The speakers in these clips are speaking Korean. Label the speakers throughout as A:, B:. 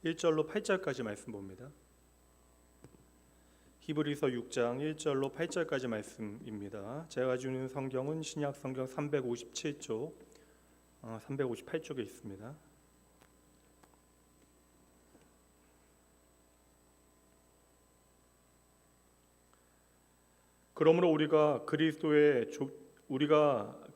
A: 1절로 8절까지 말씀 봅니다. 히브리서 6장 1절로 8절까지 말씀입니다. 제가 가지고 있는 성경은 신약 성경 357쪽, 358쪽에 있습니다. 그러므로 우리가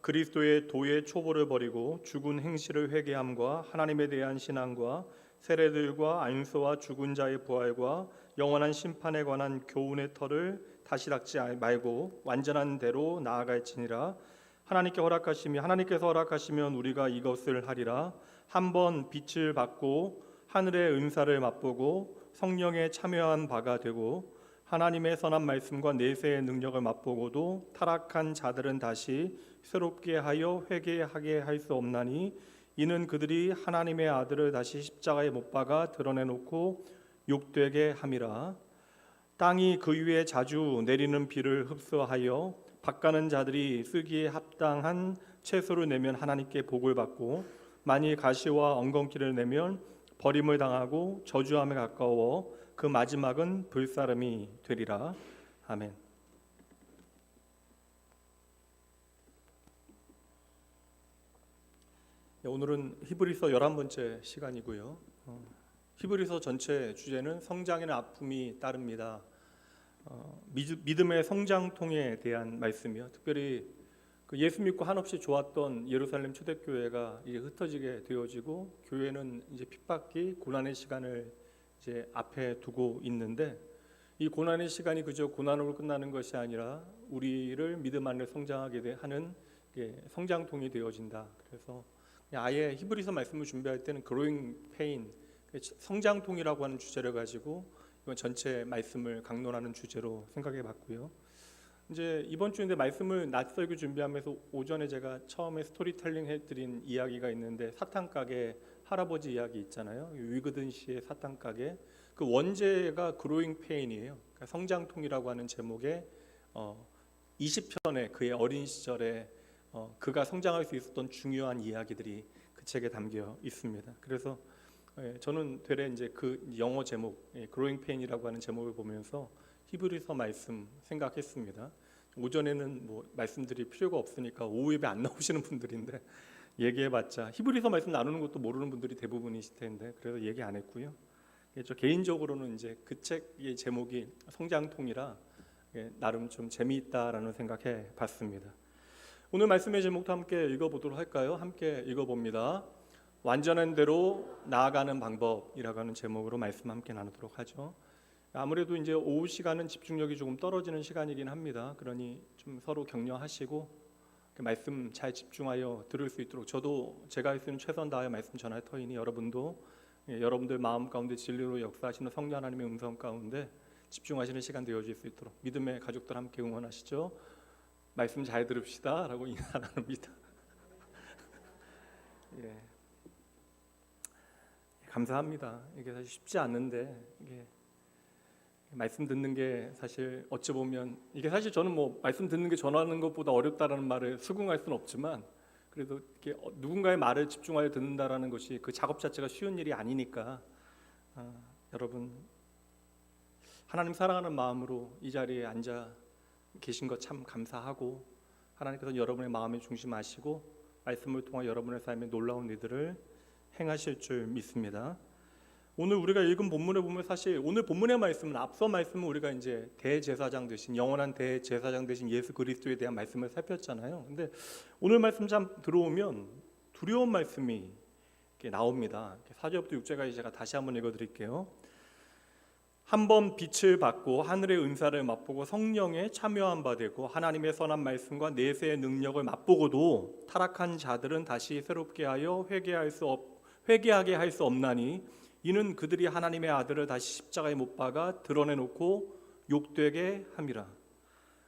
A: 그리스도의 도의 초보를 버리고 죽은 행실을 회개함과 하나님에 대한 신앙과 세례들과 안수와 죽은 자의 부활과 영원한 심판에 관한 교훈의 터를 다시 닦지 말고 완전한 대로 나아갈지니라. 하나님께서 허락하시면 우리가 이것을 하리라. 한번 빛을 받고 하늘의 은사를 맛보고 성령에 참여한 바가 되고 하나님의 선한 말씀과 내세의 능력을 맛보고도 타락한 자들은 다시 새롭게 하여 회개하게 할 수 없나니 이는 그들이 하나님의 아들을 다시 십자가에 못 박아 드러내놓고 욕되게 함이라. 땅이 그 위에 자주 내리는 비를 흡수하여 밭가는 자들이 쓰기에 합당한 채소를 내면 하나님께 복을 받고 만일 가시와 엉겅퀴를 내면 버림을 당하고 저주함에 가까워 그 마지막은 불사름이 되리라. 아멘. 오늘은 히브리서 11번째 시간이고요. 히브리서 전체 주제는 성장에는 아픔이 따릅니다. 믿음의 성장통에 대한 말씀이요. 특별히 예수 믿고 한없이 좋았던 예루살렘 초대교회가 이제 흩어지게 되어지고 교회는 이제 핍박기 고난의 시간을 이제 앞에 두고 있는데 이 고난의 시간이 그저 고난으로 끝나는 것이 아니라 우리를 믿음 안에 성장하게 하는 성장통이 되어진다. 그래서 아예 히브리서 말씀을 준비할 때는 growing pain, 성장통이라고 하는 주제를 가지고 이번 전체 말씀을 강론하는 주제로 생각해 봤고요. 이제 이번 주인데 말씀을 낯설게 준비하면서 오전에 제가 처음에 스토리텔링 해드린 이야기가 있는데 사탕가게 할아버지 이야기 있잖아요. 위그든 씨의 사탕가게 그 원제가 growing pain이에요. 그러니까 성장통이라고 하는 제목의 20편의 그의 어린 시절에 그가 성장할 수 있었던 중요한 이야기들이 그 책에 담겨 있습니다. 그래서 저는 되레 이제 그 영어 제목 growing pain이라고 하는 제목을 보면서 히브리서 말씀 생각했습니다. 오전에는 뭐 말씀드릴 필요가 없으니까 오후 예배 안 나오시는 분들인데 얘기해봤자 히브리서 말씀 나누는 것도 모르는 분들이 대부분이실 텐데 그래서 얘기 안 했고요. 저 개인적으로는 이제 그 책의 제목이 성장통이라 나름 좀 재미있다라는 생각해 봤습니다. 오늘 말씀의 제목도 함께 읽어보도록 할까요? 함께 읽어봅니다. 완전한 대로 나아가는 방법이라고 하는 제목으로 말씀 함께 나누도록 하죠. 아무래도 이제 오후 시간은 집중력이 조금 떨어지는 시간이긴 합니다. 그러니 좀 서로 격려하시고 말씀 잘 집중하여 들을 수 있도록 저도 제가 할 수 있는 최선 다하여 말씀 전할 터이니 여러분도 여러분들 마음 가운데 진리로 역사하시는 성령 하나님의 음성 가운데 집중하시는 시간 되어질 수 있도록 믿음의 가족들 함께 응원하시죠. 말씀 잘 들읍시다 라고 인사 나눕니다. 감사합니다. 이게 사실 쉽지 않은데 이게 말씀 듣는 게 사실 어찌 보면 이게 사실 저는 뭐 말씀 듣는 게 전하는 것보다 어렵다라는 말을 수긍할 수는 없지만 그래도 이렇게 누군가의 말을 집중하여 듣는다라는 것이 그 작업 자체가 쉬운 일이 아니니까 여러분 하나님 사랑하는 마음으로 이 자리에 앉아 계신 것 참 감사하고 하나님께서 여러분의 마음의 중심 아시고 말씀을 통해 여러분의 삶에 놀라운 일들을 행하실 줄 믿습니다. 오늘 우리가 읽은 본문에 보면 사실 오늘 본문의 말씀은 앞서 말씀은 우리가 이제 대제사장 되신 영원한 대제사장 되신 예수 그리스도에 대한 말씀을 살폈잖아요. 근데 오늘 말씀 참 들어오면 두려운 말씀이 이렇게 나옵니다. 4절부터 6절까지 제가 다시 한번 읽어드릴게요. 한번 빛을 받고 하늘의 은사를 맛보고 성령에 참여한 바 되고 하나님의 선한 말씀과 내세의 능력을 맛보고도 타락한 자들은 다시 새롭게 하여 회개하게 할 수 없나니 이는 그들이 하나님의 아들을 다시 십자가에 못 박아 드러내놓고 욕되게 함이라.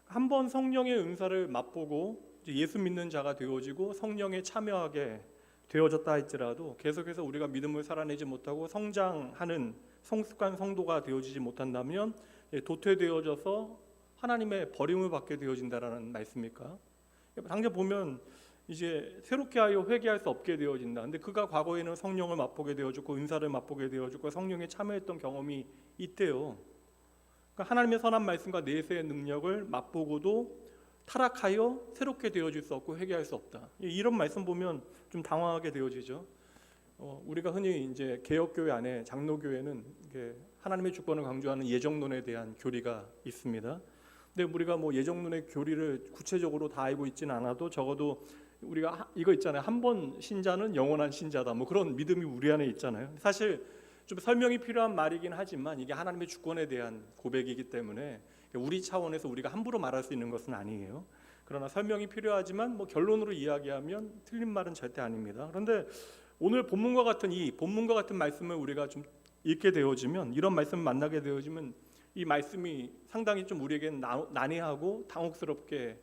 A: 한번 성령의 은사를 맛보고 예수 믿는 자가 되어지고 성령에 참여하게 되어졌다 할지라도 계속해서 우리가 믿음을 살아내지 못하고 성장하는 성숙한 성도가 되어지지 못한다면 도태되어져서 하나님의 버림을 받게 되어진다라는 말씀일까? 당장 보면 이제 새롭게 하여 회개할 수 없게 되어진다. 근데 그가 과거에는 성령을 맛보게 되어주고 은사를 맛보게 되어주고 성령에 참여했던 경험이 있대요. 그러니까 하나님의 선한 말씀과 내세의 능력을 맛보고도 타락하여 새롭게 되어질 수 없고 회개할 수 없다. 이런 말씀 보면 좀 당황하게 되어지죠. 우리가 흔히 이제 개혁교회 안에 장로교회는 하나님의 주권을 강조하는 예정론에 대한 교리가 있습니다. 근데 우리가 뭐 예정론의 교리를 구체적으로 다 알고 있지는 않아도 적어도 우리가 이거 있잖아요. 한 번 신자는 영원한 신자다. 뭐 그런 믿음이 우리 안에 있잖아요. 사실 좀 설명이 필요한 말이긴 하지만 이게 하나님의 주권에 대한 고백이기 때문에 우리 차원에서 우리가 함부로 말할 수 있는 것은 아니에요. 그러나 설명이 필요하지만 뭐 결론으로 이야기하면 틀린 말은 절대 아닙니다. 그런데 오늘 본문과 같은 말씀을 우리가 좀 읽게 되어지면, 이런 말씀을 만나게 되어지면 이 말씀이 상당히 좀 우리에게는 난해하고 당혹스럽게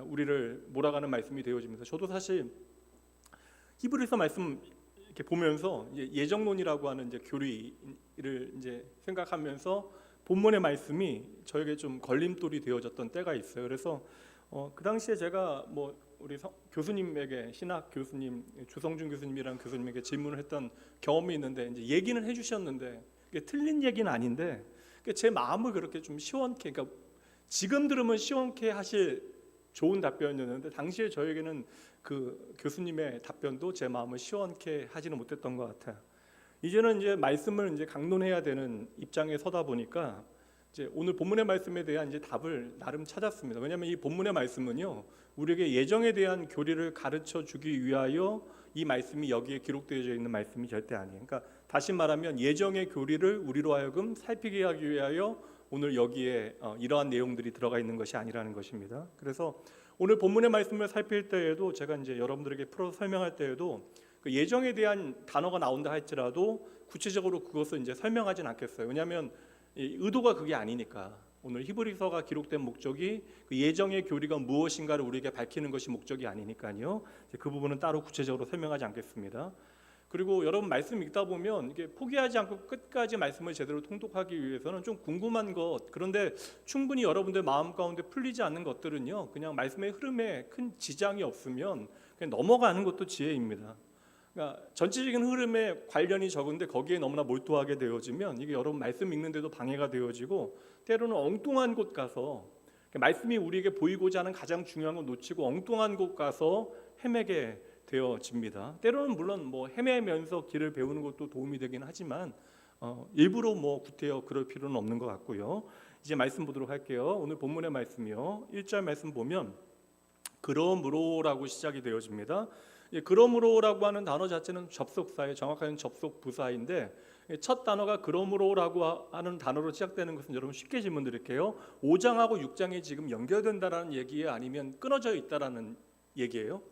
A: 우리를 몰아가는 말씀이 되어집니다. 저도 사실 히브리서 말씀 이렇게 보면서 예정론이라고 하는 이제 교리를 이제 생각하면서 본문의 말씀이 저에게 좀 걸림돌이 되어졌던 때가 있어요. 그래서 그 당시에 제가 뭐 우리 교수님에게, 신학 교수님 주성준 교수님이라는 교수님에게 질문을 했던 경험이 있는데, 이제 얘기는 해주셨는데 이게 틀린 얘기는 아닌데 제 마음을 그렇게 좀 시원케, 그러니까 지금 들으면 시원케 하실 좋은 답변이었는데 당시에 저에게는 그 교수님의 답변도 제 마음을 시원케 하지는 못했던 것 같아요. 이제는 이제 말씀을 이제 강론해야 되는 입장에 서다 보니까 이제 오늘 본문의 말씀에 대한 이제 답을 나름 찾았습니다. 왜냐하면 이 본문의 말씀은요, 우리에게 예정에 대한 교리를 가르쳐 주기 위하여 이 말씀이 여기에 기록되어져 있는 말씀이 절대 아니에요. 그러니까 다시 말하면 예정의 교리를 우리로 하여금 살피게 하기 위하여 오늘 여기에 이러한 내용들이 들어가 있는 것이 아니라는 것입니다. 그래서 오늘 본문의 말씀을 살필 때에도 제가 이제 여러분들에게 풀어서 설명할 때에도 그 예정에 대한 단어가 나온다 할지라도 구체적으로 그것을 이제 설명하진 않겠어요. 왜냐하면 의도가 그게 아니니까. 오늘 히브리서가 기록된 목적이 그 예정의 교리가 무엇인가를 우리에게 밝히는 것이 목적이 아니니까요. 그 부분은 따로 구체적으로 설명하지 않겠습니다. 그리고 여러분 말씀 읽다 보면 이게 포기하지 않고 끝까지 말씀을 제대로 통독하기 위해서는 좀 궁금한 것, 그런데 충분히 여러분들 마음 가운데 풀리지 않는 것들은요, 그냥 말씀의 흐름에 큰 지장이 없으면 그냥 넘어가는 것도 지혜입니다. 그러니까 전체적인 흐름에 관련이 적은데 거기에 너무나 몰두하게 되어지면 이게 여러분 말씀 읽는데도 방해가 되어지고, 때로는 엉뚱한 곳 가서 말씀이 우리에게 보이고자 하는 가장 중요한 걸 놓치고 엉뚱한 곳 가서 헤매게 되어집니다. 때로는 물론 뭐 헤매면서 길을 배우는 것도 도움이 되긴 하지만 일부러 뭐 구태여 그럴 필요는 없는 것 같고요. 이제 말씀 보도록 할게요. 오늘 본문의 말씀이요, 1절 말씀 보면 그러므로라고 시작이 되어집니다. 그러므로라고 하는 단어 자체는 접속사예요. 정확하게는 접속부사인데 첫 단어가 그러므로라고 하는 단어로 시작되는 것은 여러분 쉽게 질문 드릴게요. 5장하고 6장이 지금 연결된다라는 얘기예요? 아니면 끊어져 있다라는 얘기예요?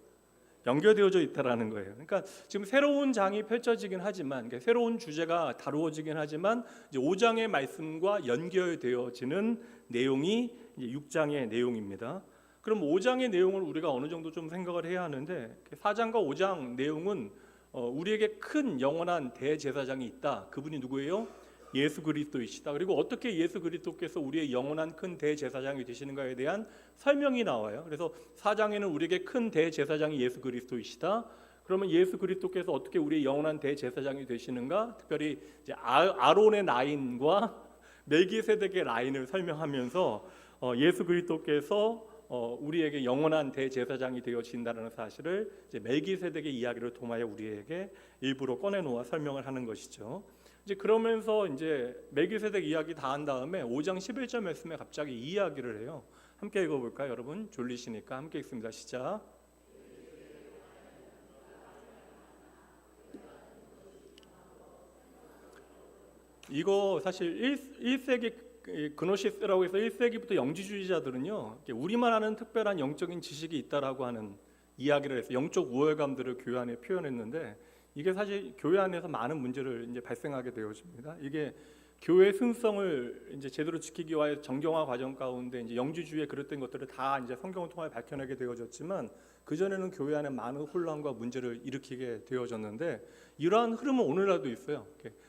A: 연결되어져 있다라는 거예요. 그러니까 지금 새로운 장이 펼쳐지긴 하지만, 그러니까 새로운 주제가 다루어지긴 하지만 이제 5장의 말씀과 연결되어지는 내용이 이제 6장의 내용입니다. 그럼 5장의 내용을 우리가 어느 정도 좀 생각을 해야 하는데, 4장과 5장 내용은 우리에게 큰 영원한 대제사장이 있다. 그분이 누구예요? 예수 그리스도이시다. 그리고 어떻게 예수 그리스도께서 우리의 영원한 큰 대제사장이 되시는가에 대한 설명이 나와요. 그래서 4장에는 우리에게 큰 대제사장이 예수 그리스도이시다. 그러면 예수 그리스도께서 어떻게 우리의 영원한 대제사장이 되시는가? 특별히 이제 아론의 라인과 멜기세덱의 라인을 설명하면서 예수 그리스도께서 우리에게 영원한 대제사장이 되어진다는 사실을 이제 멜기세덱의 이야기를 통하여 우리에게 일부러 꺼내놓아 설명을 하는 것이죠. 이제 그러면서 이제 멜기세덱 이야기 다 한 다음에 5장 11절 말씀에 갑자기 이 이야기를 해요. 함께 읽어볼까요, 여러분? 졸리시니까 함께 읽습니다. 시작. 이거 사실 1세기 그노시스라고 해서 1세기부터 영지주의자들은요, 우리만 아는 특별한 영적인 지식이 있다라고 하는 이야기를 해서 영적 우월감들을 교회 안에 표현했는데, 이게 사실 교회 안에서 많은 문제를 이제 발생하게 되어집니다. 이게 교회 순성을 이제 제대로 지키기 위해 정경화 과정 가운데 이제 영지주의에 그랬던 것들을 다 이제 성경을 통해 밝혀내게 되어졌지만, 그 전에는 교회 안에 많은 혼란과 문제를 일으키게 되어졌는데, 이러한 흐름은 오늘날도 있어요.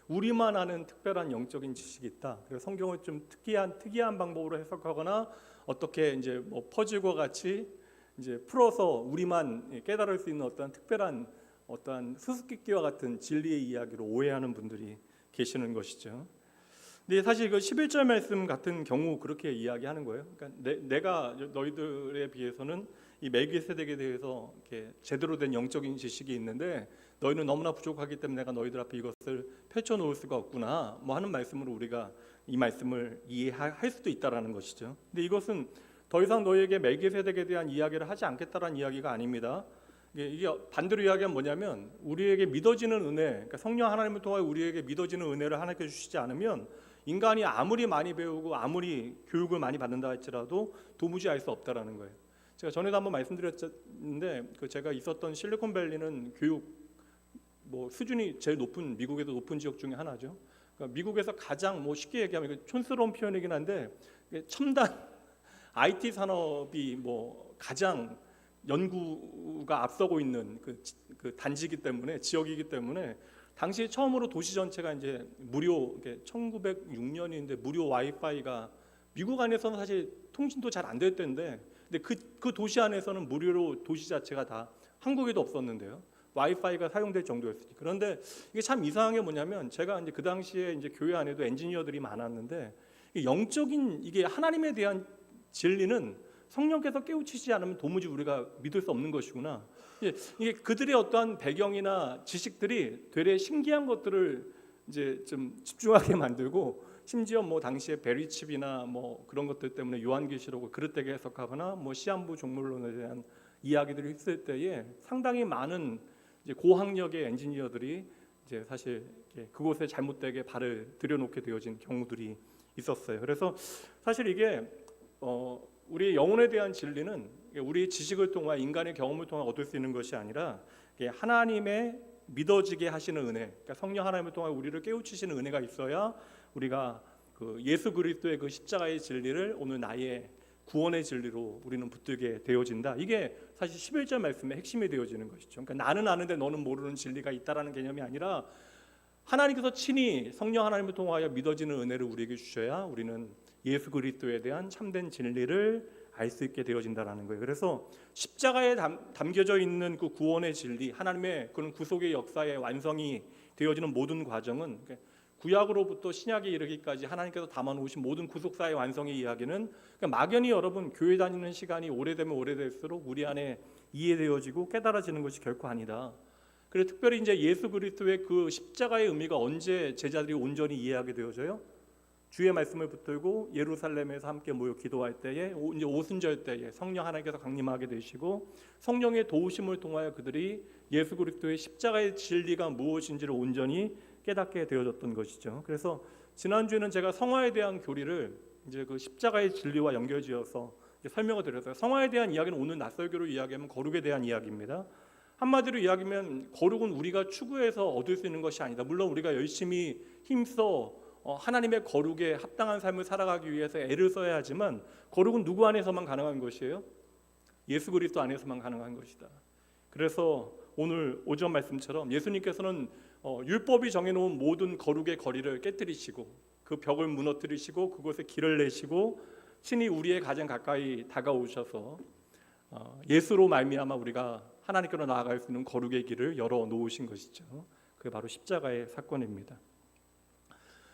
A: 우리만 아는 특별한 영적인 지식이 있다. 그래서 성경을 좀 특이한 방법으로 해석하거나 어떻게 이제 뭐 퍼즐과 같이 이제 풀어서 우리만 깨달을 수 있는 어떤 특별한 어떠한 수수께끼와 같은 진리의 이야기로 오해하는 분들이 계시는 것이죠. 근데 사실 그 11절 말씀 같은 경우 그렇게 이야기하는 거예요. 그러니까 내가 너희들에 비해서는 이 멜기세덱에 대해서 이렇게 제대로 된 영적인 지식이 있는데 너희는 너무나 부족하기 때문에 내가 너희들 앞에 이것을 펼쳐 놓을 수가 없구나 뭐 하는 말씀으로 우리가 이 말씀을 이해할 수도 있다라는 것이죠. 근데 이것은 더 이상 너희에게 멜기세덱에 대한 이야기를 하지 않겠다라는 이야기가 아닙니다. 이게 반대로 이야기하면 뭐냐면 우리에게 믿어지는 은혜, 그러니까 성령 하나님을 통하여 우리에게 믿어지는 은혜를 하나님께 주시지 않으면 인간이 아무리 많이 배우고 아무리 교육을 많이 받는다 할지라도 도무지 알 수 없다라는 거예요. 제가 전에도 한번 말씀드렸는데 제가 있었던 실리콘밸리는 교육 수준이 제일 높은 미국에도 높은 지역 중에 하나죠. 그러니까 미국에서 가장 쉽게 얘기하면 촌스러운 표현이긴 한데 첨단 IT 산업이 가장 연구가 앞서고 있는 그 단지이기 때문에 지역이기 때문에 당시 처음으로 도시 전체가 이제 무료 1906년인데 무료 와이파이가 미국 안에서는 사실 통신도 잘 안 될 때인데 근데 그 도시 안에서는 무료로 도시 자체가 다 한국에도 없었는데요. 와이파이가 사용될 정도였으니. 그런데 이게 참 이상한 게 뭐냐면 제가 이제 그 당시에 이제 교회 안에도 엔지니어들이 많았는데 영적인 이게 하나님에 대한 진리는 성령께서 깨우치지 않으면 도무지 우리가 믿을 수 없는 것이구나. 이게 그들의 어떠한 배경이나 지식들이 되레 신기한 것들을 이제 좀 집중하게 만들고 심지어 당시에 베리칩이나 그런 것들 때문에 요한계시록을 그릇되게 해석하거나 시한부 종말론에 대한 이야기들을 했을 때에 상당히 많은 이제 고학력의 엔지니어들이 이제 사실 그곳에 잘못되게 발을 들여놓게 되어진 경우들이 있었어요. 그래서 사실 이게 우리 영혼에 대한 진리는 우리 지식을 통해 인간의 경험을 통해 얻을 수 있는 것이 아니라 하나님의 믿어지게 하시는 은혜, 그러니까 성령 하나님을 통해 우리를 깨우치시는 은혜가 있어야 우리가 그 예수 그리스도의 그 십자가의 진리를 오늘 나의 구원의 진리로 우리는 붙들게 되어진다. 이게 사실 11절 말씀의 핵심이 되어지는 것이죠. 그러니까 나는 아는데 너는 모르는 진리가 있다라는 개념이 아니라 하나님께서 친히 성령 하나님을 통하여 믿어지는 은혜를 우리에게 주셔야 우리는 예수 그리스도에 대한 참된 진리를 알 수 있게 되어진다라는 거예요. 그래서 십자가에 담겨져 있는 그 구원의 진리, 하나님의 그런 구속의 역사의 완성이 되어지는 모든 과정은 구약으로부터 신약에 이르기까지 하나님께서 담아놓으신 모든 구속사의 완성의 이야기는 막연히 여러분 교회 다니는 시간이 오래되면 오래될수록 우리 안에 이해되어지고 깨달아지는 것이 결코 아니다. 그래서 특별히 이제 예수 그리스도의 그 십자가의 의미가 언제 제자들이 온전히 이해하게 되어져요? 주의 말씀을 붙들고 예루살렘에서 함께 모여 기도할 때에 이제 오순절 때에 성령 하나님께서 강림하게 되시고 성령의 도우심을 통하여 그들이 예수 그리스도의 십자가의 진리가 무엇인지를 온전히 깨닫게 되어졌던 것이죠. 그래서 지난주에는 제가 성화에 대한 교리를 이제 그 십자가의 진리와 연결지어서 설명을 드렸어요. 성화에 대한 이야기는 오늘 낯설교로 이야기하면 거룩에 대한 이야기입니다. 한마디로 이야기하면 거룩은 우리가 추구해서 얻을 수 있는 것이 아니다. 물론 우리가 열심히 힘써 하나님의 거룩에 합당한 삶을 살아가기 위해서 애를 써야 하지만 거룩은 누구 안에서만 가능한 것이에요? 예수 그리스도 안에서만 가능한 것이다. 그래서 오늘 오전 말씀처럼 예수님께서는 율법이 정해놓은 모든 거룩의 거리를 깨뜨리시고 그 벽을 무너뜨리시고 그곳에 길을 내시고 친히 우리의 가장 가까이 다가오셔서 예수로 말미암아 우리가 하나님께로 나아갈 수 있는 거룩의 길을 열어 놓으신 것이죠. 그게 바로 십자가의 사건입니다.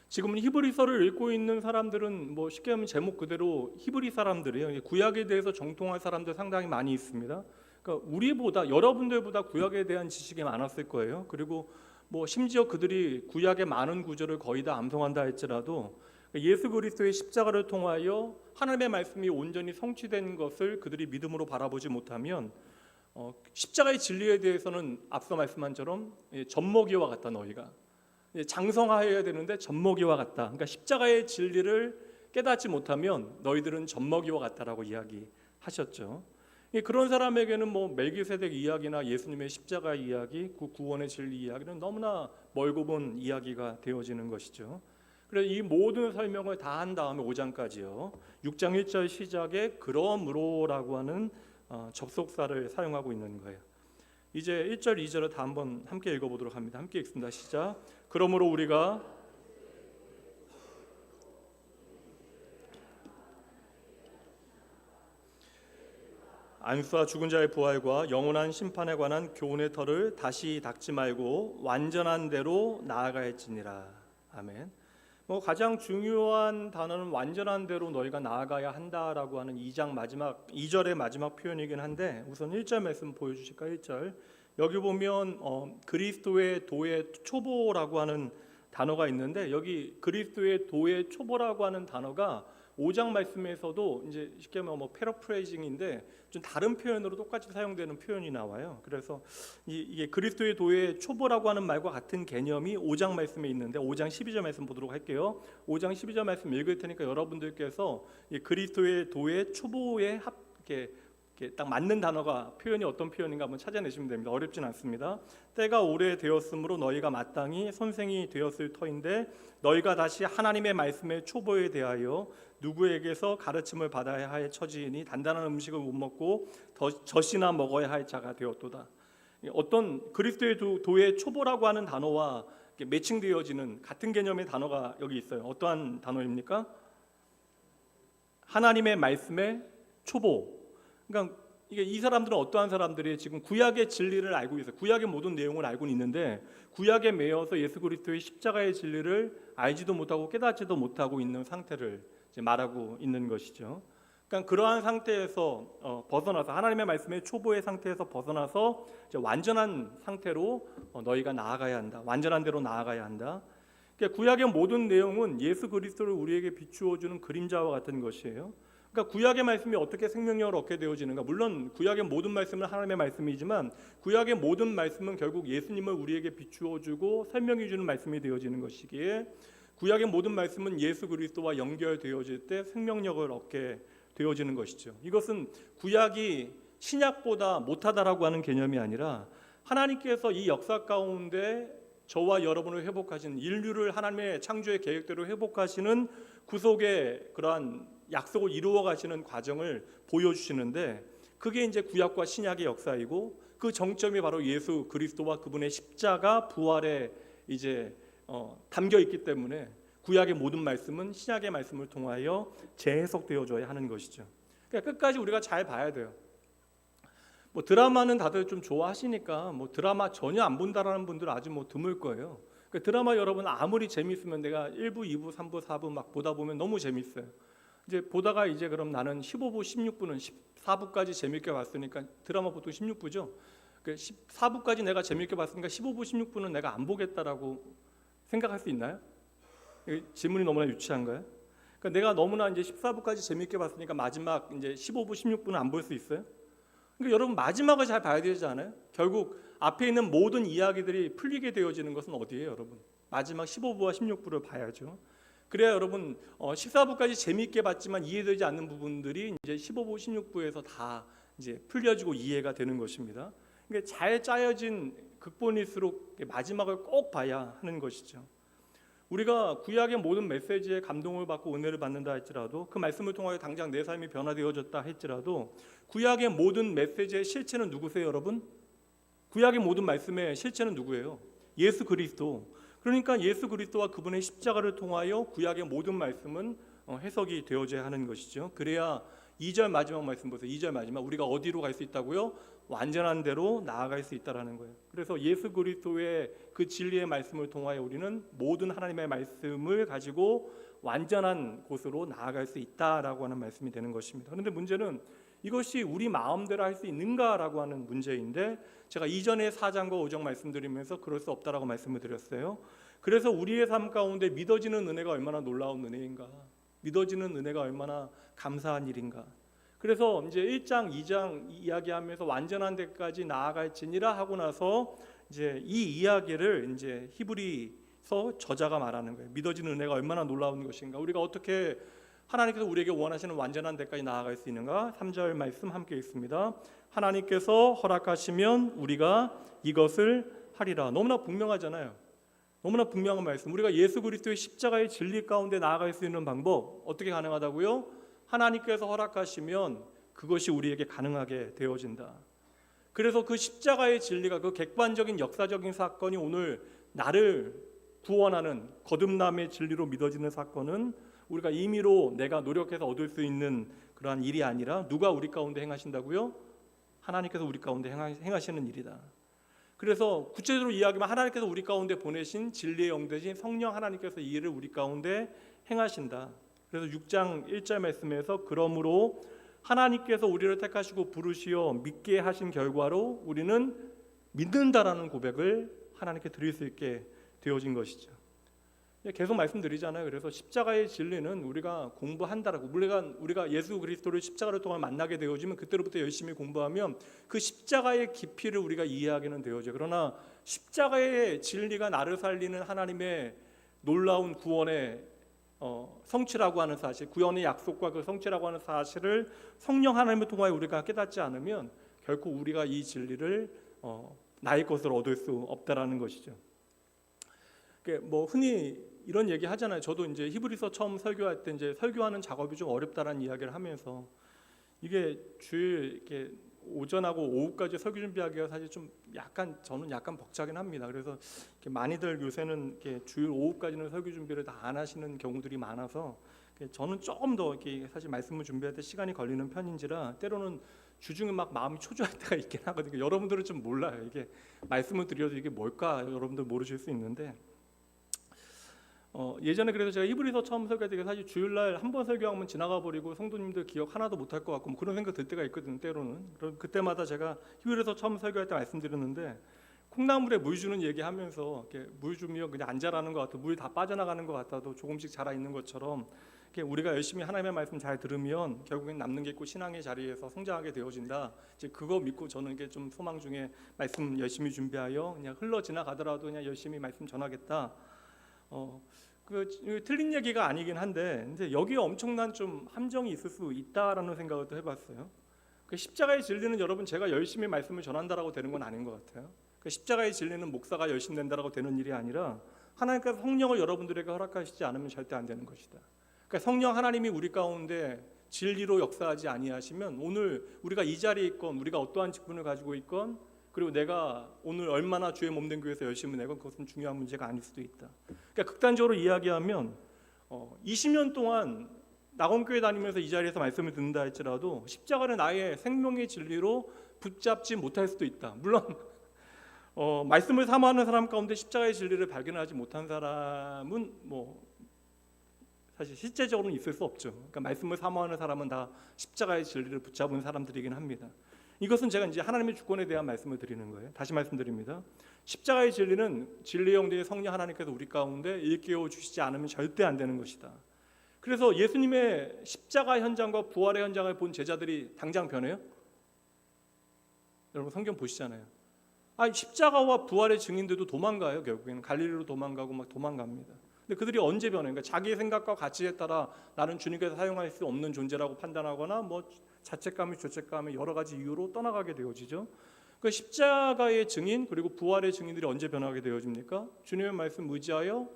A: 지금 히브리서를 읽고 있는 사람들은 쉽게 하면 제목 그대로 히브리 사람들이에요. 구약에 대해서 정통할 사람들 상당히 많이 있습니다. 그러니까 우리보다 여러분들보다 구약에 대한 지식이 많았을 거예요. 그리고 심지어 그들이 구약의 많은 구절을 거의 다 암송한다 할지라도 예수 그리스도의 십자가를 통하여 하나님의 말씀이 온전히 성취된 것을 그들이 믿음으로 바라보지 못하면 십자가의 진리에 대해서는 앞서 말씀한 처럼 젖먹이와 같다. 너희가 장성하여야 되는데 젖먹이와 같다. 그러니까 십자가의 진리를 깨닫지 못하면 너희들은 젖먹이와 같다라고 이야기하셨죠. 그런 사람에게는 멜기세덱 이야기나 예수님의 십자가 이야기, 그 구원의 진리 이야기는 너무나 멀고 먼 이야기가 되어지는 것이죠. 그래서 이 모든 설명을 다 한 다음에 5장까지요. 6장 1절 시작에 그러므로라고 하는 접속사를 사용하고 있는 거예요. 이제 1절, 2절을 다 한번 함께 읽어보도록 합니다. 함께 읽습니다. 시작. 그러므로 우리가 안수와 죽은 자의 부활과 영원한 심판에 관한 교훈의 터를 다시 닦지 말고 완전한 대로 나아가야 할지니라. 아멘. 가장 중요한 단어는 완전한 대로 너희가 나아가야 한다라고 하는 2절의 마지막 표현이긴 한데, 우선 1절 말씀 보여주실까요? 1절. 여기 보면 그리스도의 도의 초보라고 하는 단어가 있는데, 여기 그리스도의 도의 초보라고 하는 단어가 5장 말씀에서도 이제 쉽게 말하면 패러프레이징인데 좀 다른 표현으로 똑같이 사용되는 표현이 나와요. 그래서 이게 그리스도의 도의 초보라고 하는 말과 같은 개념이 5장 말씀에 있는데, 5장 12절 말씀 보도록 할게요. 5장 12절 말씀 읽을 테니까 여러분들께서 이 그리스도의 도의 초보에 이렇게 딱 맞는 단어가 표현이 어떤 표현인가 한번 찾아내시면 됩니다. 어렵진 않습니다. 때가 오래되었으므로 너희가 마땅히 선생이 되었을 터인데, 너희가 다시 하나님의 말씀의 초보에 대하여 누구에게서 가르침을 받아야 할 처지이니 단단한 음식을 못 먹고 젖이나 먹어야 할 자가 되었도다. 어떤 그리스도의 도의 초보라고 하는 단어와 매칭되어지는 같은 개념의 단어가 여기 있어요. 어떠한 단어입니까? 하나님의 말씀의 초보. 그러니까 이 사람들은 어떠한 사람들이 지금 구약의 진리를 알고 있어요. 구약의 모든 내용을 알고 있는데 구약에 매여서 예수 그리스도의 십자가의 진리를 알지도 못하고 깨닫지도 못하고 있는 상태를 이제 말하고 있는 것이죠. 그러니까 그러한 상태에서 벗어나서 하나님의 말씀의 초보의 상태에서 벗어나서 이제 완전한 상태로 너희가 나아가야 한다. 완전한 대로 나아가야 한다. 그러니까 구약의 모든 내용은 예수 그리스도를 우리에게 비추어 주는 그림자와 같은 것이에요. 그러니까 구약의 말씀이 어떻게 생명력을 얻게 되어지는가? 물론 구약의 모든 말씀은 하나님의 말씀이지만 구약의 모든 말씀은 결국 예수님을 우리에게 비추어 주고 설명해 주는 말씀이 되어지는 것이기에 구약의 모든 말씀은 예수 그리스도와 연결되어질 때 생명력을 얻게 되어지는 것이죠. 이것은 구약이 신약보다 못하다라고 하는 개념이 아니라 하나님께서 이 역사 가운데 저와 여러분을 회복하신, 인류를 하나님의 창조의 계획대로 회복하시는 구속의 그러한 약속을 이루어 가시는 과정을 보여주시는데, 그게 이제 구약과 신약의 역사이고 그 정점이 바로 예수 그리스도와 그분의 십자가 부활에 이제 담겨 있기 때문에 구약의 모든 말씀은 신약의 말씀을 통하여 재해석되어져야 하는 것이죠. 그러니까 끝까지 우리가 잘 봐야 돼요. 드라마는 다들 좀 좋아하시니까 드라마 전혀 안 본다라는 분들은 아주 드물 거예요. 그러니까 드라마 여러분 아무리 재밌으면 내가 1부, 2부, 3부, 4부 막 보다 보면 너무 재밌어요. 이제 보다가 이제 그럼 나는 15부, 16부는 14부까지 재밌게 봤으니까, 드라마 보통 16부죠. 14부까지 내가 재밌게 봤으니까 15부, 16부는 내가 안 보겠다라고 생각할 수 있나요? 질문이 너무나 유치한가요? 그러니까 내가 너무나 이제 14부까지 재밌게 봤으니까 마지막 이제 15부, 16부는 안 볼 수 있어요? 그러니까 여러분 마지막을 잘 봐야 되지 않아요? 결국 앞에 있는 모든 이야기들이 풀리게 되어지는 것은 어디예요, 여러분? 마지막 15부와 16부를 봐야죠. 그래야 여러분 14부까지 재미있게 봤지만 이해되지 않는 부분들이 이제 15부, 16부에서 다 이제 풀려지고 이해가 되는 것입니다. 그러니까 잘 짜여진 극본일수록 마지막을 꼭 봐야 하는 것이죠. 우리가 구약의 모든 메시지에 감동을 받고 은혜를 받는다 할지라도, 그 말씀을 통하여 당장 내 삶이 변화되어졌다 할지라도, 구약의 모든 메시지의 실체는 누구세요, 여러분? 구약의 모든 말씀의 실체는 누구예요? 예수 그리스도. 그러니까 예수 그리스도와 그분의 십자가를 통하여 구약의 모든 말씀은 해석이 되어져야 하는 것이죠. 그래야 2절 마지막 말씀 보세요. 2절 마지막, 우리가 어디로 갈 수 있다고요? 완전한 대로 나아갈 수 있다라는 거예요. 그래서 예수 그리스도의 그 진리의 말씀을 통하여 우리는 모든 하나님의 말씀을 가지고 완전한 곳으로 나아갈 수 있다라고 하는 말씀이 되는 것입니다. 그런데 문제는 이것이 우리 마음대로 할 수 있는가라고 하는 문제인데, 제가 이전에 4장과 5장 말씀드리면서 그럴 수 없다라고 말씀을 드렸어요. 그래서 우리의 삶 가운데 믿어지는 은혜가 얼마나 놀라운 은혜인가, 믿어지는 은혜가 얼마나 감사한 일인가. 그래서 이제 1장, 2장 이야기하면서 완전한 데까지 나아갈지니라 하고 나서 이제 이 이야기를 이제 히브리서 저자가 말하는 거예요. 믿어지는 은혜가 얼마나 놀라운 것인가, 우리가 어떻게 하나님께서 우리에게 원하시는 완전한 데까지 나아갈 수 있는가. 3절 말씀 함께 읽습니다. 하나님께서 허락하시면 우리가 이것을 하리라. 너무나 분명하잖아요. 너무나 분명한 말씀. 우리가 예수 그리스도의 십자가의 진리 가운데 나아갈 수 있는 방법 어떻게 가능하다고요? 하나님께서 허락하시면 그것이 우리에게 가능하게 되어진다. 그래서 그 십자가의 진리가, 그 객관적인 역사적인 사건이 오늘 나를 구원하는 거듭남의 진리로 믿어지는 사건은 우리가 임의로 내가 노력해서 얻을 수 있는 그러한 일이 아니라 누가 우리 가운데 행하신다고요? 하나님께서 우리 가운데 행하시는 일이다. 그래서 구체적으로 이야기하면 하나님께서 우리 가운데 보내신 진리의 영 되신 성령 하나님께서 이 일을 우리 가운데 행하신다. 그래서 6장 1절 말씀에서 그러므로 하나님께서 우리를 택하시고 부르시어 믿게 하신 결과로 우리는 믿는다라는 고백을 하나님께 드릴 수 있게 되어진 것이죠. 계속 말씀드리잖아요. 그래서 십자가의 진리는 우리가 공부한다라고, 우리가 예수 그리스도를 십자가를 통해 만나게 되어지면 그때로부터 열심히 공부하면 그 십자가의 깊이를 우리가 이해하게는 되어져. 그러나 십자가의 진리가 나를 살리는 하나님의 놀라운 구원의 성취라고 하는 사실, 구원의 약속과 그 성취라고 하는 사실을 성령 하나님을 통하여 우리가 깨닫지 않으면 결코 우리가 이 진리를 나의 것으로 얻을 수 없다라는 것이죠. 뭐 흔히 이런 얘기 하잖아요. 저도 이제 히브리서 처음 설교할 때 이제 설교하는 작업이 좀 어렵다라는 이야기를 하면서 이게 주일 이렇게 오전하고 오후까지 설교 준비하기가 사실 좀 저는 약간 벅차긴 합니다. 그래서 이렇게 많이들 요새는 이렇게 주일 오후까지는 설교 준비를 다 안 하시는 경우들이 많아서 저는 조금 더 이렇게 사실 말씀을 준비할 때 시간이 걸리는 편인지라 때로는 주중에 막 마음이 초조할 때가 있긴 하거든요. 여러분들은 좀 몰라요. 이게 말씀을 드려도 이게 뭘까 여러분들 모르실 수 있는데 예전에 그래서 제가 히브리서 처음 설교할 때 사실 주일날 한 번 설교하면 지나가 버리고 성도님들 기억 하나도 못할 것 같고 뭐 그런 생각 들 때가 있거든요. 때로는. 그럼 그때마다 제가 히브리서 처음 설교할 때 말씀드렸는데 콩나물에 물 주는 얘기하면서 이렇게 물 주면 그냥 안 자라는 것 같아, 물 다 빠져나가는 것 같아도 조금씩 자라 있는 것처럼 이렇게 우리가 열심히 하나님의 말씀 잘 들으면 결국엔 남는 게 있고 신앙의 자리에서 성장하게 되어진다. 이제 그거 믿고 저는 이게 좀 소망 중에 말씀 열심히 준비하여 그냥 흘러 지나가더라도 그냥 열심히 말씀 전하겠다. 틀린 얘기가 아니긴 한데 이제 여기에 엄청난 좀 함정이 있을 수 있다라는 생각을 또 해봤어요. 십자가의 진리는 여러분 제가 열심히 말씀을 전한다라고 되는 건 아닌 것 같아요. 십자가의 진리는 목사가 열심히 된다라고 되는 일이 아니라 하나님께서 성령을 여러분들에게 허락하시지 않으면 절대 안 되는 것이다. 성령 하나님이 우리 가운데 진리로 역사하지 아니하시면 오늘 우리가 이 자리에 있건 우리가 어떠한 직분을 가지고 있건 그리고 내가 오늘 얼마나 주의 몸된 교회에서 열심히 내건 그것은 중요한 문제가 아닐 수도 있다. 극단적으로 이야기하면 20년 동안 낙원교회 다니면서 이 자리에서 말씀을 듣는다 할지라도 십자가를 나의 생명의 진리로 붙잡지 못할 수도 있다. 물론 말씀을 사모하는 사람 가운데 십자가의 진리를 발견하지 못한 사람은 뭐 사실 실제적으로는 있을 수 없죠. 말씀을 사모하는 사람은 다 십자가의 진리를 붙잡은 사람들이긴 합니다. 이것은 제가 이제 하나님의 주권에 대한 말씀을 드리는 거예요. 다시 말씀드립니다. 십자가의 진리는 진리의 영대의 성령 하나님께서 우리 가운데 일깨워 주시지 않으면 절대 안 되는 것이다. 그래서 예수님의 십자가 현장과 부활의 현장을 본 제자들이 당장 변해요? 여러분 성경 보시잖아요. 십자가와 부활의 증인들도 도망가요. 결국에는 갈릴리로 도망가고 막 도망갑니다. 근데 그들이 언제 변해요? 그러니까 자기의 생각과 가치에 따라 나는 주님께서 사용할 수 없는 존재라고 판단하거나 뭐 자책감이 죄책감이 여러 가지 이유로 떠나가게 되어지죠. 그 십자가의 증인 그리고 부활의 증인들이 언제 변하게 되어집니까? 주님의 말씀 의지하여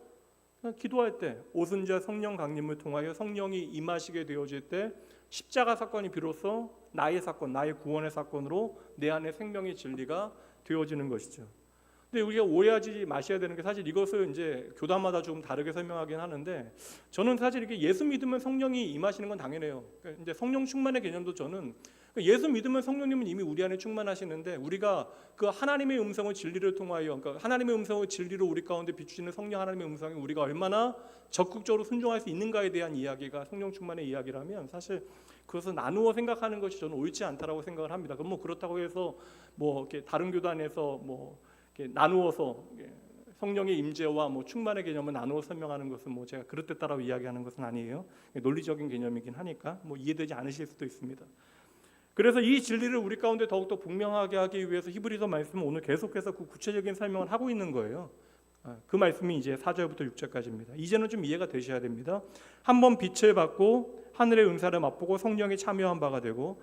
A: 기도할 때 오순절 성령 강림을 통하여 성령이 임하시게 되어질 때 십자가 사건이 비로소 나의 사건, 나의 구원의 사건으로 내 안에 생명의 진리가 되어지는 것이죠. 근데 우리가 오해하지 마셔야 되는 게 사실 이것을 이제 교단마다 좀 다르게 설명하긴 하는데 저는 사실 이게 예수 믿으면 성령이 임하시는 건 당연해요. 그러니까 이제 성령 충만의 개념도 저는 예수 믿으면 성령님은 이미 우리 안에 충만하시는데 우리가 그 하나님의 음성을 진리를 통하여 그러니까 하나님의 음성을 진리로 우리 가운데 비추시는 성령 하나님의 음성에 우리가 얼마나 적극적으로 순종할 수 있는가에 대한 이야기가 성령 충만의 이야기라면 사실 그것을 나누어 생각하는 것이 저는 옳지 않다라고 생각을 합니다. 그럼 뭐 그렇다고 해서 뭐 이렇게 다른 교단에서 뭐 이렇게 나누어서 성령의 임재와 뭐 충만의 개념을 나누어 설명하는 것은 뭐 제가 그릇됐다라고 이야기하는 것은 아니에요. 논리적인 개념이긴 하니까 뭐 이해되지 않으실 수도 있습니다. 그래서 이 진리를 우리 가운데 더욱더 분명하게 하기 위해서 히브리서 말씀은 오늘 계속해서 그 구체적인 설명을 하고 있는 거예요. 그 말씀이 이제 4절부터 6절까지입니다. 이제는 좀 이해가 되셔야 됩니다. 한번 빛을 받고 하늘의 은사를 맛보고 성령에 참여한 바가 되고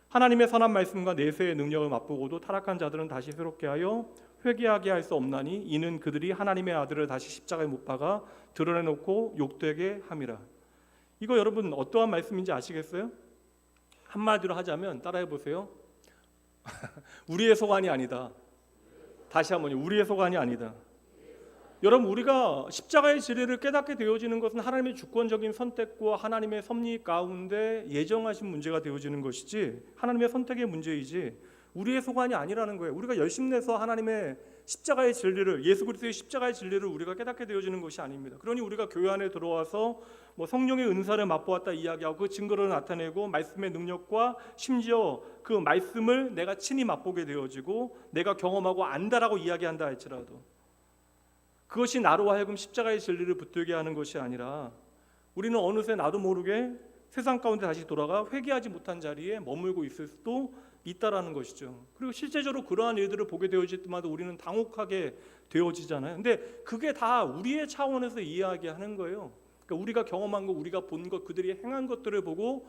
A: 하나님의 선한 말씀과 내세의 능력을 맛보고도 타락한 자들은 다시 새롭게 하여 회개하게 할 수 없나니 이는 그들이 하나님의 아들을 다시 십자가에 못 박아 드러내놓고 욕되게 함이라. 이거 여러분 어떠한 말씀인지 아시겠어요? 한마디로 하자면 따라해 보세요. 우리의 소관이 아니다. 다시 한번 우리의 소관이 아니다. 여러분 우리가 십자가의 진리를 깨닫게 되어지는 것은 하나님의 주권적인 선택과 하나님의 섭리 가운데 예정하신 문제가 되어지는 것이지 하나님의 선택의 문제이지 우리의 소관이 아니라는 거예요. 우리가 열심 내서 하나님의 십자가의 진리를, 예수 그리스도의 십자가의 진리를 우리가 깨닫게 되어지는 것이 아닙니다. 그러니 우리가 교회 안에 들어와서 뭐 성령의 은사를 맛보았다 이야기하고 그 증거를 나타내고 말씀의 능력과 심지어 그 말씀을 내가 친히 맛보게 되어지고 내가 경험하고 안다라고 이야기한다 할지라도 그것이 나로 하여금 십자가의 진리를 붙들게 하는 것이 아니라 우리는 어느새 나도 모르게 세상 가운데 다시 돌아가 회개하지 못한 자리에 머물고 있을 수도 있다라는 것이죠. 그리고 실제적으로 그러한 일들을 보게 되어질 때마다 우리는 당혹하게 되어지잖아요. 근데 그게 다 우리의 차원에서 이야기하는 거예요. 그러니까 우리가 경험한 것, 우리가 본 것, 그들이 행한 것들을 보고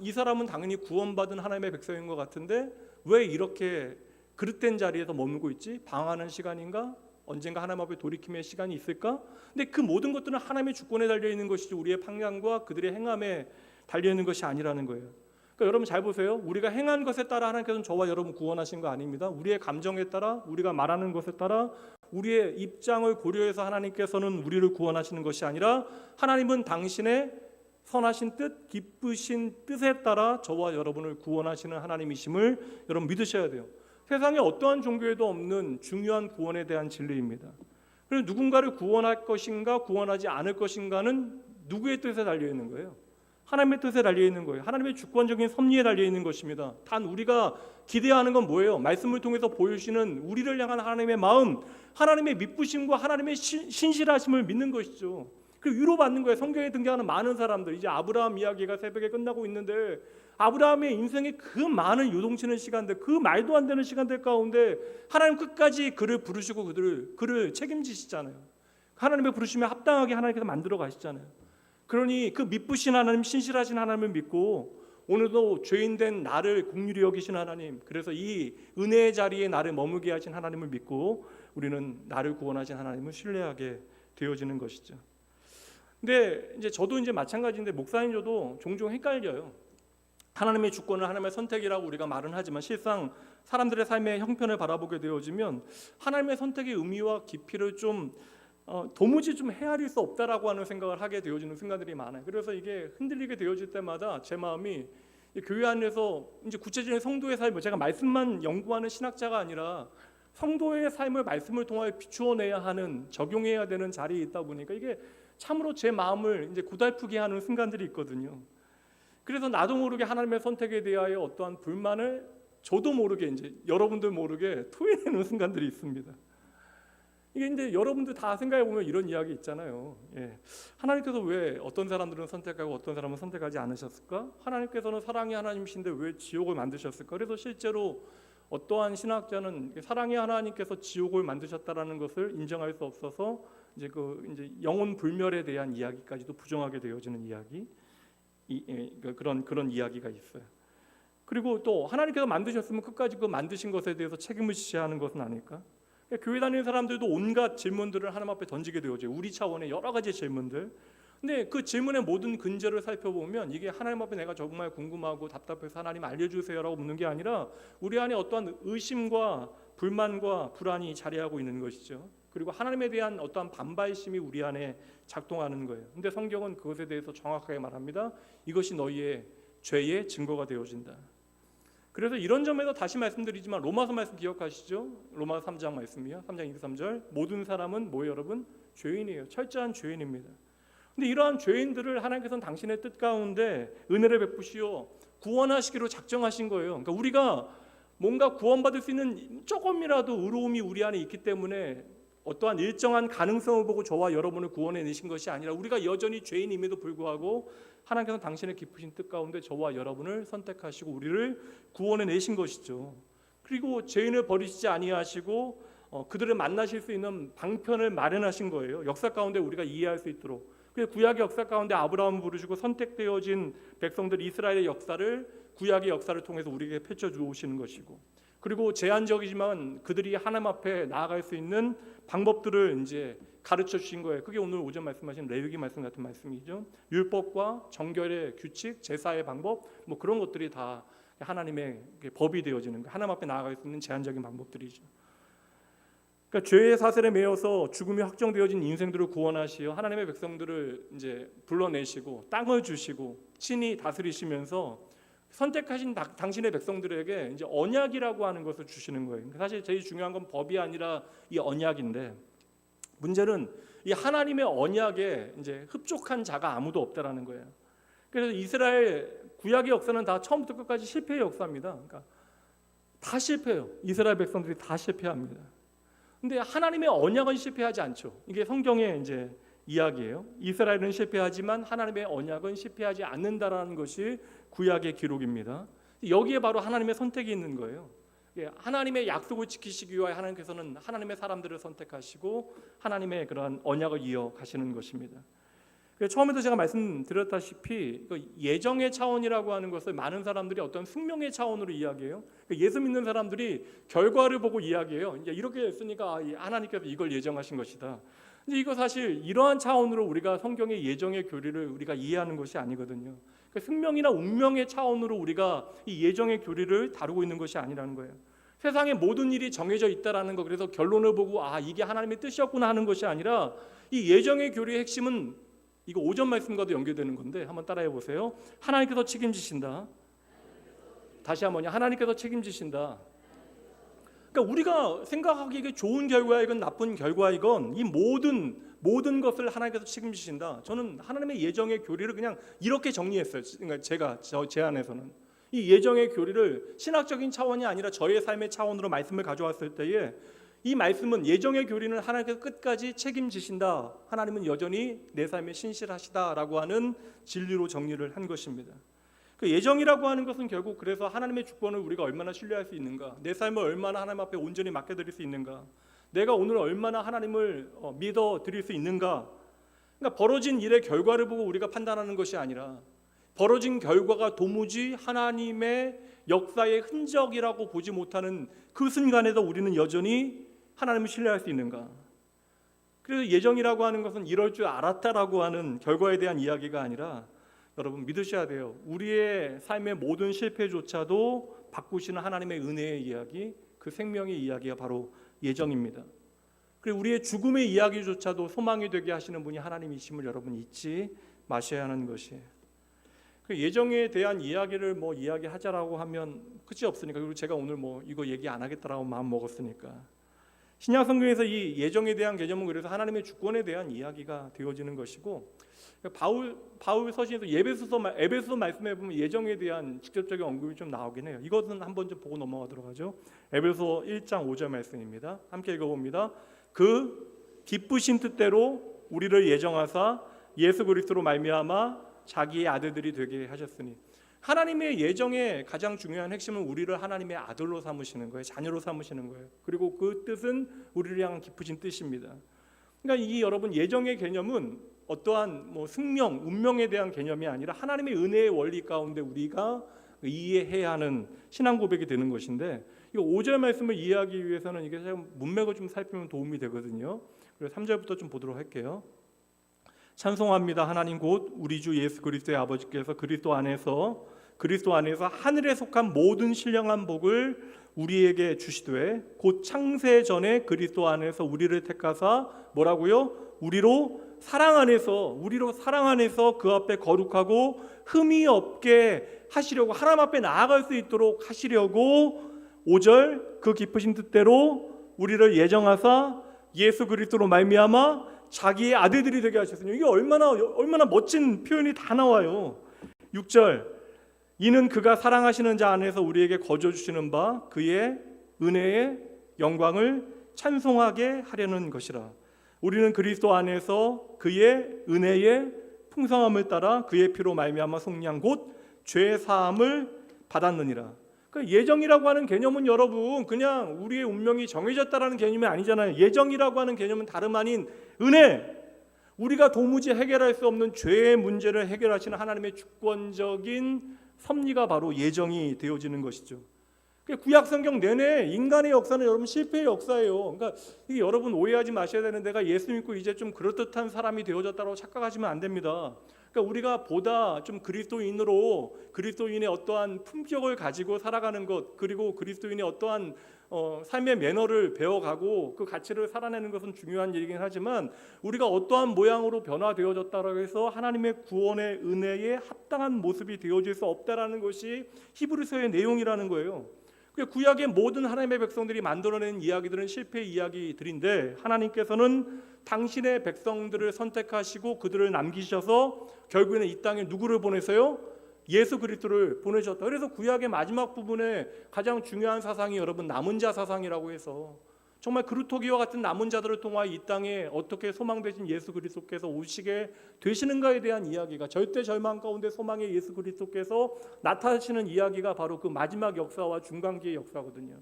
A: 이 사람은 당연히 구원받은 하나님의 백성인 것 같은데 왜 이렇게 그릇된 자리에서 머물고 있지? 방황하는 시간인가? 언젠가 하나님 앞에 돌이킴의 시간이 있을까? 근데 그 모든 것들은 하나님의 주권에 달려있는 것이죠. 우리의 판단과 그들의 행함에 달려있는 것이 아니라는 거예요. 그러니까 여러분 잘 보세요. 우리가 행한 것에 따라 하나님께서는 저와 여러분 구원하신 거 아닙니다. 우리의 감정에 따라, 우리가 말하는 것에 따라, 우리의 입장을 고려해서 하나님께서는 우리를 구원하시는 것이 아니라 하나님은 당신의 선하신 뜻, 기쁘신 뜻에 따라 저와 여러분을 구원하시는 하나님이심을 여러분 믿으셔야 돼요. 세상에 어떠한 종교에도 없는 중요한 구원에 대한 진리입니다. 그리고 누군가를 구원할 것인가 구원하지 않을 것인가는 누구의 뜻에 달려있는 거예요? 하나님의 뜻에 달려있는 거예요. 하나님의 주권적인 섭리에 달려있는 것입니다. 단 우리가 기대하는 건 뭐예요? 말씀을 통해서 보여주시는 우리를 향한 하나님의 마음, 하나님의 미쁘심과 하나님의 신실하심을 믿는 것이죠. 그리고 위로받는 거예요. 성경에 등장하는 많은 사람들, 이제 아브라함 이야기가 새벽에 끝나고 있는데 아브라함의 인생에 그 많은 요동치는 시간들, 그 말도 안 되는 시간들 가운데 하나님 끝까지 그를 부르시고 그를 책임지시잖아요. 하나님의 부르심에 합당하게 하나님께서 만들어 가시잖아요. 그러니 그 미쁘신 하나님, 신실하신 하나님을 믿고 오늘도 죄인된 나를 긍휼히 여기신 하나님, 그래서 이 은혜의 자리에 나를 머물게 하신 하나님을 믿고 우리는 나를 구원하신 하나님을 신뢰하게 되어지는 것이죠. 근데 이제 저도 이제 마찬가지인데 목사님 저도 종종 헷갈려요. 하나님의 주권을 하나님의 선택이라고 우리가 말은 하지만 실상 사람들의 삶의 형편을 바라보게 되어지면 하나님의 선택의 의미와 깊이를 좀 도무지 좀 헤아릴 수 없다라고 하는 생각을 하게 되어지는 순간들이 많아요. 그래서 이게 흔들리게 되어질 때마다 제 마음이 교회 안에서 이제 구체적인 성도의 삶을, 제가 말씀만 연구하는 신학자가 아니라 성도의 삶을 말씀을 통하여 비추어내야 하는, 적용해야 되는 자리에 있다 보니까 이게 참으로 제 마음을 이제 고달프게 하는 순간들이 있거든요. 그래서 나도 모르게 하나님의 선택에 대하여 어떠한 불만을 저도 모르게 이제 여러분들 모르게 토해내는 순간들이 있습니다. 이게 이제 여러분들 다 생각해 보면 이런 이야기 있잖아요. 하나님께서 왜 어떤 사람들은 선택하고 어떤 사람은 선택하지 않으셨을까? 하나님께서는 사랑의 하나님이신데 왜 지옥을 만드셨을까? 그래서 실제로 어떠한 신학자는 사랑의 하나님께서 지옥을 만드셨다라는 것을 인정할 수 없어서 이제 영혼 불멸에 대한 이야기까지도 부정하게 되어지는 이야기, 그런 이야기가 있어요. 그리고 또 하나님께서 만드셨으면 끝까지 그 만드신 것에 대해서 책임을 지셔야 하는 것은 아닐까? 교회 다니는 사람들도 온갖 질문들을 하나님 앞에 던지게 되어져요. 우리 차원의 여러 가지 질문들. 근데 그 질문의 모든 근저를 살펴보면 이게 하나님 앞에 내가 정말 궁금하고 답답해서 하나님 알려주세요라고 묻는 게 아니라 우리 안에 어떠한 의심과 불만과 불안이 자리하고 있는 것이죠. 그리고 하나님에 대한 어떠한 반발심이 우리 안에 작동하는 거예요. 근데 성경은 그것에 대해서 정확하게 말합니다. 이것이 너희의 죄의 증거가 되어진다. 그래서 이런 점에서 다시 말씀드리지만 로마서 말씀 기억하시죠? 로마서 3장 말씀이요. 3장 23절 모든 사람은 뭐예요 여러분? 죄인이에요. 철저한 죄인입니다. 근데 이러한 죄인들을 하나님께서는 당신의 뜻 가운데 은혜를 베푸시어 구원하시기로 작정하신 거예요. 그러니까 우리가 뭔가 구원받을 수 있는 조금이라도 의로움이 우리 안에 있기 때문에 어떠한 일정한 가능성을 보고 저와 여러분을 구원해 내신 것이 아니라 우리가 여전히 죄인임에도 불구하고 하나님께서는 당신의 깊으신 뜻 가운데 저와 여러분을 선택하시고 우리를 구원해 내신 것이죠. 그리고 죄인을 버리시지 아니하시고 그들을 만나실 수 있는 방편을 마련하신 거예요. 역사 가운데 우리가 이해할 수 있도록. 그래서 구약의 역사 가운데 아브라함을 부르시고 선택되어진 백성들 이스라엘의 역사를 구약의 역사를 통해서 우리에게 펼쳐주시는 것이고, 그리고 제한적이지만 그들이 하나님 앞에 나아갈 수 있는 방법들을 이제 가르쳐 주신 거예요. 그게 오늘 오전 말씀하신 레위기 말씀 같은 말씀이죠. 율법과 정결의 규칙, 제사의 방법, 뭐 그런 것들이 다 하나님의 법이 되어지는 거예요. 하나님 앞에 나아갈 수 있는 제한적인 방법들이죠. 그러니까 죄의 사슬에 매여서 죽음이 확정되어진 인생들을 구원하시어 하나님의 백성들을 이제 불러내시고 땅을 주시고 친히 다스리시면서 선택하신 당신의 백성들에게 이제 언약이라고 하는 것을 주시는 거예요. 사실 제일 중요한 건 법이 아니라 이 언약인데, 문제는 이 하나님의 언약에 이제 흡족한 자가 아무도 없다라는 거예요. 그래서 이스라엘 구약의 역사는 다 처음부터 끝까지 실패의 역사입니다. 그러니까 다 실패해요. 이스라엘 백성들이 다 실패합니다. 근데 하나님의 언약은 실패하지 않죠. 이게 성경의 이제 이야기예요. 이스라엘은 실패하지만 하나님의 언약은 실패하지 않는다라는 것이 구약의 기록입니다. 여기에 바로 하나님의 선택이 있는 거예요. 하나님의 약속을 지키시기 위하여 하나님께서는 하나님의 사람들을 선택하시고 하나님의 그러한 언약을 이어가시는 것입니다. 처음에도 제가 말씀드렸다시피 예정의 차원이라고 하는 것을 많은 사람들이 어떤 숙명의 차원으로 이야기해요. 예수 믿는 사람들이 결과를 보고 이야기해요. 이제 이렇게 했으니까 하나님께서 이걸 예정하신 것이다. 근데 이거 사실 이러한 차원으로 우리가 성경의 예정의 교리를 우리가 이해하는 것이 아니거든요. 숙명이나 운명의 차원으로 우리가 이 예정의 교리를 다루고 있는 것이 아니라는 거예요. 세상의 모든 일이 정해져 있다라는 거, 그래서 결론을 보고 이게 하나님의 뜻이었구나 하는 것이 아니라 이 예정의 교리의 핵심은 이거 5절 말씀과도 연결되는 건데 한번 따라해 보세요. 하나님께서 책임지신다. 다시 한번요. 하나님께서 책임지신다. 그러니까 우리가 생각하기에 좋은 결과이건 나쁜 결과이건 이 모든 것을 하나님께서 책임지신다. 저는 하나님의 예정의 교리를 그냥 이렇게 정리했어요. 그러니까 제 안에서는 이 예정의 교리를 신학적인 차원이 아니라 저의 삶의 차원으로 말씀을 가져왔을 때에 이 말씀은 예정의 교리는 하나님께서 끝까지 책임지신다. 하나님은 여전히 내 삶에 신실하시다라고 하는 진리로 정리를 한 것입니다. 그 예정이라고 하는 것은 결국 그래서 하나님의 주권을 우리가 얼마나 신뢰할 수 있는가, 내 삶을 얼마나 하나님 앞에 온전히 맡겨드릴 수 있는가, 내가 오늘 얼마나 하나님을 믿어드릴 수 있는가. 그러니까 벌어진 일의 결과를 보고 우리가 판단하는 것이 아니라 벌어진 결과가 도무지 하나님의 역사의 흔적이라고 보지 못하는 그 순간에도 우리는 여전히 하나님을 신뢰할 수 있는가. 그래서 예정이라고 하는 것은 이럴 줄 알았다라고 하는 결과에 대한 이야기가 아니라 여러분 믿으셔야 돼요. 우리의 삶의 모든 실패조차도 바꾸시는 하나님의 은혜의 이야기, 그 생명의 이야기가 바로 예정입니다. 그리고 우리의 죽음의 이야기조차도 소망이 되게 하시는 분이 하나님이심을 여러분 잊지 마셔야 하는 것이에요. 그 예정에 대한 이야기를 이야기하자라고 하면 끝이 없으니까, 그리고 제가 오늘 이거 얘기 안 하겠다라고 마음 먹었으니까, 신약 성경에서 이 예정에 대한 개념은 그래서 하나님의 주권에 대한 이야기가 되어지는 것이고, 바울 서신에서 에베소서 말씀해 보면 예정에 대한 직접적인 언급이 좀 나오긴 해요. 이것은 한번 좀 보고 넘어가도록 하죠. 에베소 1장 5절 말씀입니다. 함께 읽어봅니다. 그 기쁘신 뜻대로 우리를 예정하사 예수 그리스도로 말미암아 자기의 아들들이 되게 하셨으니, 하나님의 예정의 가장 중요한 핵심은 우리를 하나님의 아들로 삼으시는 거예요. 자녀로 삼으시는 거예요. 그리고 그 뜻은 우리를 향한 기쁘신 뜻입니다. 그러니까 이 여러분 예정의 개념은 어떠한 숙명, 운명에 대한 개념이 아니라 하나님의 은혜의 원리 가운데 우리가 이해해야 하는 신앙 고백이 되는 것인데, 이 5절 말씀을 이해하기 위해서는 이게 문맥을 좀 살피면 도움이 되거든요. 그래서 3절부터 좀 보도록 할게요. 찬송합니다. 하나님 곧 우리 주 예수 그리스도의 아버지께서 그리스도 안에서 하늘에 속한 모든 신령한 복을 우리에게 주시되 곧 창세 전에 그리스도 안에서 우리를 택하사 뭐라고요? 우리로 사랑 안에서 그 앞에 거룩하고 흠이 없게 하시려고, 하나님 앞에 나아갈 수 있도록 하시려고 5절 그 기쁘신 뜻대로 우리를 예정하사 예수 그리스도로 말미암아 자기의 아들들이 되게 하셨으니, 이게 얼마나 멋진 표현이 다 나와요. 6절 이는 그가 사랑하시는 자 안에서 우리에게 거저 주시는 바 그의 은혜의 영광을 찬송하게 하려는 것이라. 우리는 그리스도 안에서 그의 은혜의 풍성함을 따라 그의 피로 말미암아 속량 곧 죄 사함을 받았느니라. 그러니까 예정이라고 하는 개념은 여러분 그냥 우리의 운명이 정해졌다라는 개념이 아니잖아요. 예정이라고 하는 개념은 다름 아닌 은혜, 우리가 도무지 해결할 수 없는 죄의 문제를 해결하시는 하나님의 주권적인 섭리가 바로 예정이 되어지는 것이죠. 구약 성경 내내 인간의 역사는 여러분 실패의 역사예요. 그러니까 이게 여러분 오해하지 마셔야 되는, 내가 예수 믿고 이제 좀 그럴듯한 사람이 되어졌다고 착각하시면 안 됩니다. 그러니까 그러니까 우리가 보다 좀 그리스도인의 어떠한 품격을 가지고 살아가는 것, 그리고 그리스도인의 어떠한 삶의 매너를 배워가고 그 가치를 살아내는 것은 중요한 일이긴 하지만, 우리가 어떠한 모양으로 변화되어졌다고 해서 하나님의 구원의 은혜에 합당한 모습이 되어질 수 없다라는 것이 히브리서의 내용이라는 거예요. 구약의 모든 하나님의 백성들이 만들어낸 이야기들은 실패 이야기들인데, 하나님께서는 당신의 백성들을 선택하시고 그들을 남기셔서 결국에는 이 땅에 누구를 보내세요? 예수 그리스도를 보내셨다. 그래서 구약의 마지막 부분에 가장 중요한 사상이 여러분 남은 자 사상이라고 해서, 정말 그루터기와 같은 남은 자들을 통하여 이 땅에 어떻게 소망되신 예수 그리스도께서 오시게 되시는가에 대한 이야기가, 절대 절망 가운데 소망의 예수 그리스도께서 나타나시는 이야기가 바로 그 마지막 역사와 중간기의 역사거든요.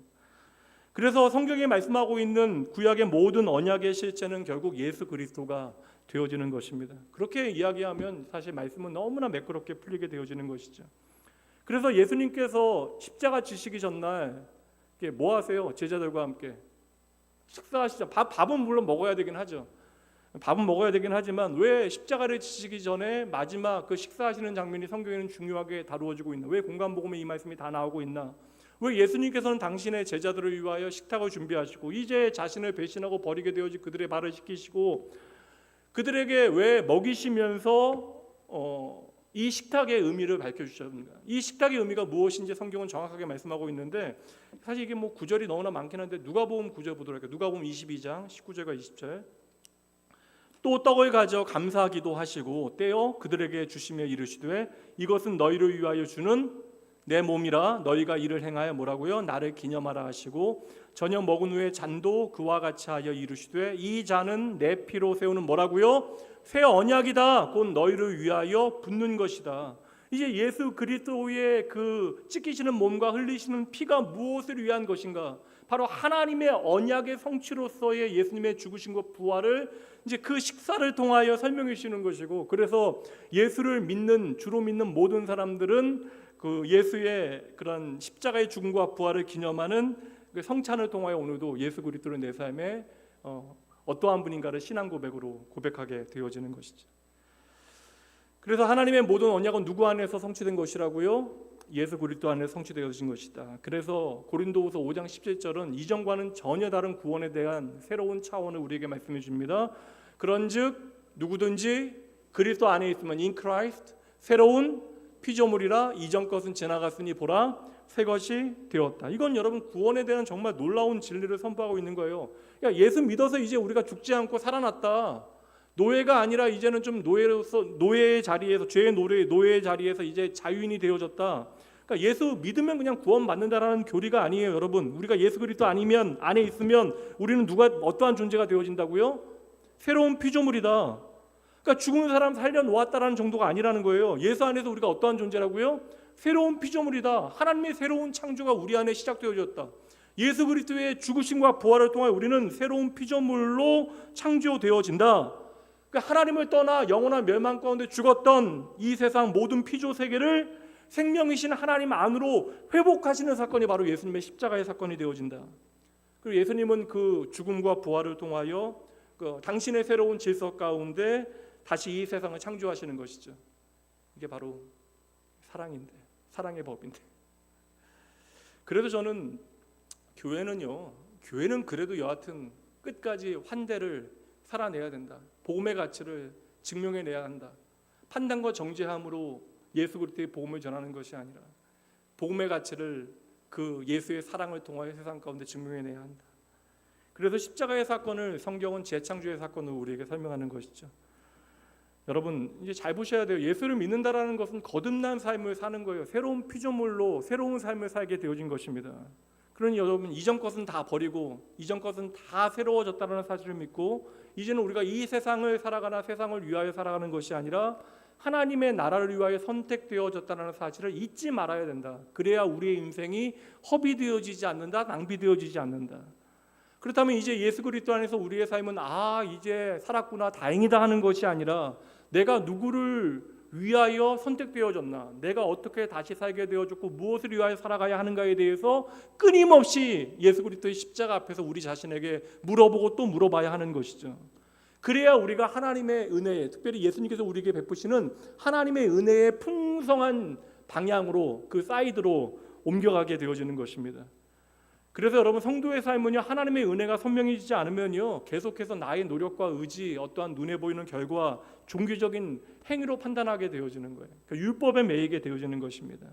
A: 그래서 성경이 말씀하고 있는 구약의 모든 언약의 실체는 결국 예수 그리스도가 되어지는 것입니다. 그렇게 이야기하면 사실 말씀은 너무나 매끄럽게 풀리게 되어지는 것이죠. 그래서 예수님께서 십자가 지시기 전날 뭐 하세요? 제자들과 함께 식사하시죠. 밥은 물론 먹어야 되긴 하죠. 밥은 먹어야 되긴 하지만 왜 십자가를 지시기 전에 마지막 그 식사하시는 장면이 성경에는 중요하게 다루어지고 있나? 왜 공간복음에 이 말씀이 다 나오고 있나? 왜 예수님께서는 당신의 제자들을 위하여 식탁을 준비하시고 이제 자신을 배신하고 버리게 되어진 그들의 발을 씻기시고 그들에게 왜 먹이시면서 이 식탁의 의미를 밝혀주셨는가? 이 식탁의 의미가 무엇인지 성경은 정확하게 말씀하고 있는데, 사실 이게 뭐 구절이 너무나 많긴 한데 누가복음 9절 보도록 할게요. 누가복음 22장 19절과 20절. 또 떡을 가져 감사하기도 하시고 떼어 그들에게 주시며 이르시되 이것은 너희를 위하여 주는 내 몸이라 너희가 이를 행하여 뭐라고요? 나를 기념하라 하시고 저녁 먹은 후에 잔도 그와 같이 하여 이르시되 이 잔은 내 피로 세우는 뭐라고요? 새 언약이다. 곧 너희를 위하여 붓는 것이다. 이제 예수 그리스도의 그 찢기시는 몸과 흘리시는 피가 무엇을 위한 것인가? 바로 하나님의 언약의 성취로서의 예수님의 죽으심과 부활을 이제 그 식사를 통하여 설명해 주시는 것이고, 그래서 예수를 주로 믿는 모든 사람들은 그 예수의 그런 십자가의 죽음과 부활을 기념하는 그 성찬을 통하여 오늘도 예수 그리스도를 내 삶에 어떠한 분인가를 신앙 고백으로 고백하게 되어지는 것이죠. 그래서 하나님의 모든 언약은 누구 안에서 성취된 것이라고요? 예수 그리스도 안에 성취되어진 것이다. 그래서 고린도후서 5장 17절은 이전과는 전혀 다른 구원에 대한 새로운 차원을 우리에게 말씀해 줍니다. 그런즉 누구든지 그리스도 안에 있으면 in Christ 새로운 피조물이라 이전 것은 지나갔으니 보라 새 것이 되었다. 이건 여러분 구원에 대한 정말 놀라운 진리를 선포하고 있는 거예요. 그러니까 예수 믿어서 이제 우리가 죽지 않고 살아났다. 노예가 아니라 이제는 좀 노예의 자리에서, 죄의 노예의 자리에서 이제 자유인이 되어졌다. 그러니까 예수 믿으면 그냥 구원받는다라는 교리가 아니에요, 여러분. 우리가 예수 그리스도 안에 있으면 우리는 어떠한 존재가 되어진다고요? 새로운 피조물이다. 그러니까 죽은 사람 살려 놓았다라는 정도가 아니라는 거예요. 예수 안에서 우리가 어떠한 존재라고요? 새로운 피조물이다. 하나님의 새로운 창조가 우리 안에 시작되어졌다. 예수 그리스도의 죽으심과 부활을 통해 우리는 새로운 피조물로 창조되어진다. 그러니까 하나님을 떠나 영원한 멸망 가운데 죽었던 이 세상 모든 피조 세계를 생명이신 하나님 안으로 회복하시는 사건이 바로 예수님의 십자가의 사건이 되어진다. 그리고 예수님은 그 죽음과 부활을 통하여 당신의 새로운 질서 가운데 다시 이 세상을 창조하시는 것이죠. 이게 바로 사랑인데, 사랑의 법인데. 그래도 저는 교회는 그래도 여하튼 끝까지 환대를 살아내야 된다. 복음의 가치를 증명해내야 한다. 판단과 정죄함으로 예수 그리스도의 복음을 전하는 것이 아니라 복음의 가치를 그 예수의 사랑을 통하여 세상 가운데 증명해내야 한다. 그래서 십자가의 사건을 성경은 재창조의 사건으로 우리에게 설명하는 것이죠. 여러분 이제 잘 보셔야 돼요. 예수를 믿는다라는 것은 거듭난 삶을 사는 거예요. 새로운 피조물로 새로운 삶을 살게 되어진 것입니다. 그러니 여러분 이전 것은 다 버리고 이전 것은 다 새로워졌다는 사실을 믿고 이제는 우리가 이 세상을 살아가나 세상을 위하여 살아가는 것이 아니라 하나님의 나라를 위하여 선택되어졌다는 사실을 잊지 말아야 된다. 그래야 우리의 인생이 허비되어지지 않는다, 낭비되어지지 않는다. 그렇다면 이제 예수 그리스도 안에서 우리의 삶은 이제 살았구나, 다행이다 하는 것이 아니라 내가 누구를 위하여 선택되어졌나, 내가 어떻게 다시 살게 되어졌고 무엇을 위하여 살아가야 하는가에 대해서 끊임없이 예수 그리스도의 십자가 앞에서 우리 자신에게 물어보고 또 물어봐야 하는 것이죠. 그래야 우리가 하나님의 은혜에, 특별히 예수님께서 우리에게 베푸시는 하나님의 은혜의 풍성한 방향으로, 그 사이드로 옮겨가게 되어지는 것입니다. 그래서 여러분, 성도의 삶은요, 하나님의 은혜가 선명해지지 않으면요, 계속해서 나의 노력과 의지, 어떠한 눈에 보이는 결과, 종교적인 행위로 판단하게 되어지는 거예요. 그러니까 율법에 매이게 되어지는 것입니다.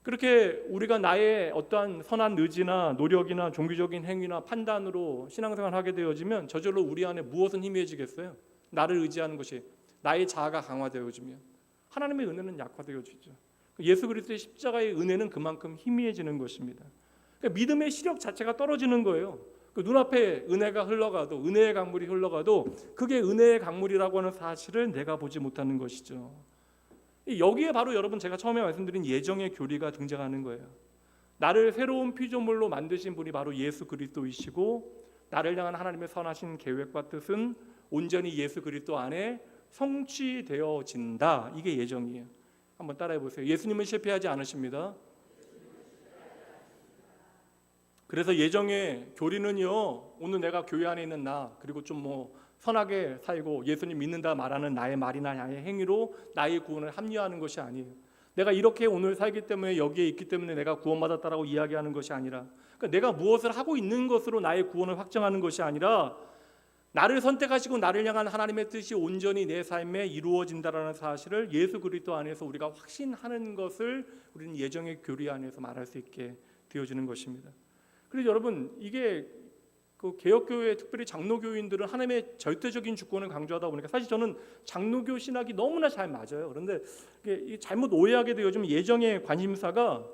A: 그렇게 우리가 나의 어떠한 선한 의지나 노력이나 종교적인 행위나 판단으로 신앙생활을 하게 되어지면 저절로 우리 안에 무엇은 희미해지겠어요? 나를 의지하는 것이, 나의 자아가 강화되어지면 하나님의 은혜는 약화되어지죠. 예수 그리스도의 십자가의 은혜는 그만큼 희미해지는 것입니다. 그러니까 믿음의 시력 자체가 떨어지는 거예요. 그 눈앞에 은혜가 흘러가도, 은혜의 강물이 흘러가도 그게 은혜의 강물이라고 하는 사실을 내가 보지 못하는 것이죠. 여기에 바로 여러분, 제가 처음에 말씀드린 예정의 교리가 등장하는 거예요. 나를 새로운 피조물로 만드신 분이 바로 예수 그리스도이시고, 나를 향한 하나님의 선하신 계획과 뜻은 온전히 예수 그리스도 안에 성취되어진다. 이게 예정이에요. 한번 따라해 보세요. 예수님은 실패하지 않으십니다. 그래서 예정의 교리는요, 오늘 내가 교회 안에 있는 나, 그리고 좀 선하게 살고 예수님 믿는다 말하는 나의 말이나 나의 행위로 나의 구원을 합리화하는 것이 아니에요. 내가 이렇게 오늘 살기 때문에, 여기에 있기 때문에 내가 구원받았다라고 이야기하는 것이 아니라, 그러니까 내가 무엇을 하고 있는 것으로 나의 구원을 확정하는 것이 아니라, 나를 선택하시고 나를 향한 하나님의 뜻이 온전히 내 삶에 이루어진다라는 사실을 예수 그리스도 안에서 우리가 확신하는 것을 우리는 예정의 교리 안에서 말할 수 있게 되어지는 것입니다. 그래서 여러분, 이게 그 개혁교회, 특별히 장로교인들은 하나님의 절대적인 주권을 강조하다 보니까, 사실 저는 장로교 신학이 너무나 잘 맞아요. 그런데 이게 잘못 오해하게 되어지면 예정의 관심사가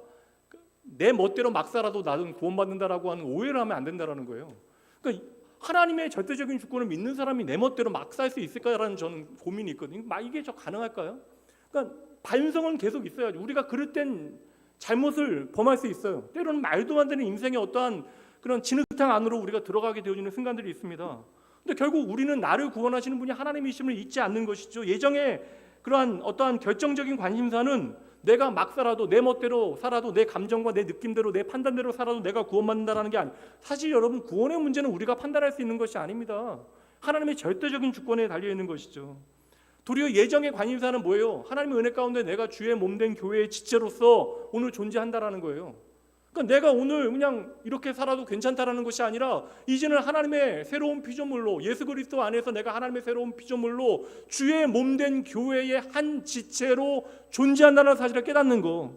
A: 내 멋대로 막 살아도 나는 구원받는다라고 하는 오해를 하면 안 된다라는 거예요. 그러니까 하나님의 절대적인 주권을 믿는 사람이 내 멋대로 막 살 수 있을까라는 저는 고민이 있거든요. 이게 가능할까요? 그러니까 반성은 계속 있어야죠. 우리가 그럴 땐 잘못을 범할 수 있어요. 때로는 말도 안 되는 인생의 어떠한 그런 진흙탕 안으로 우리가 들어가게 되어지는 순간들이 있습니다. 근데 결국 우리는 나를 구원하시는 분이 하나님이심을 잊지 않는 것이죠. 예정의 그러한 어떠한 결정적인 관심사는 내가 막 살아도, 내 멋대로 살아도, 내 감정과 내 느낌대로, 내 판단대로 살아도 내가 구원받는다는 게 아니에요. 사실 여러분, 구원의 문제는 우리가 판단할 수 있는 것이 아닙니다. 하나님의 절대적인 주권에 달려있는 것이죠. 도리어 예정의 관심사는 뭐예요? 하나님의 은혜 가운데 내가 주의 몸된 교회의 지체로서 오늘 존재한다라는 거예요. 그러니까 내가 오늘 그냥 이렇게 살아도 괜찮다라는 것이 아니라, 이제는 하나님의 새로운 피조물로, 예수 그리스도 안에서 내가 하나님의 새로운 피조물로 주의 몸된 교회의 한 지체로 존재한다는 사실을 깨닫는 거.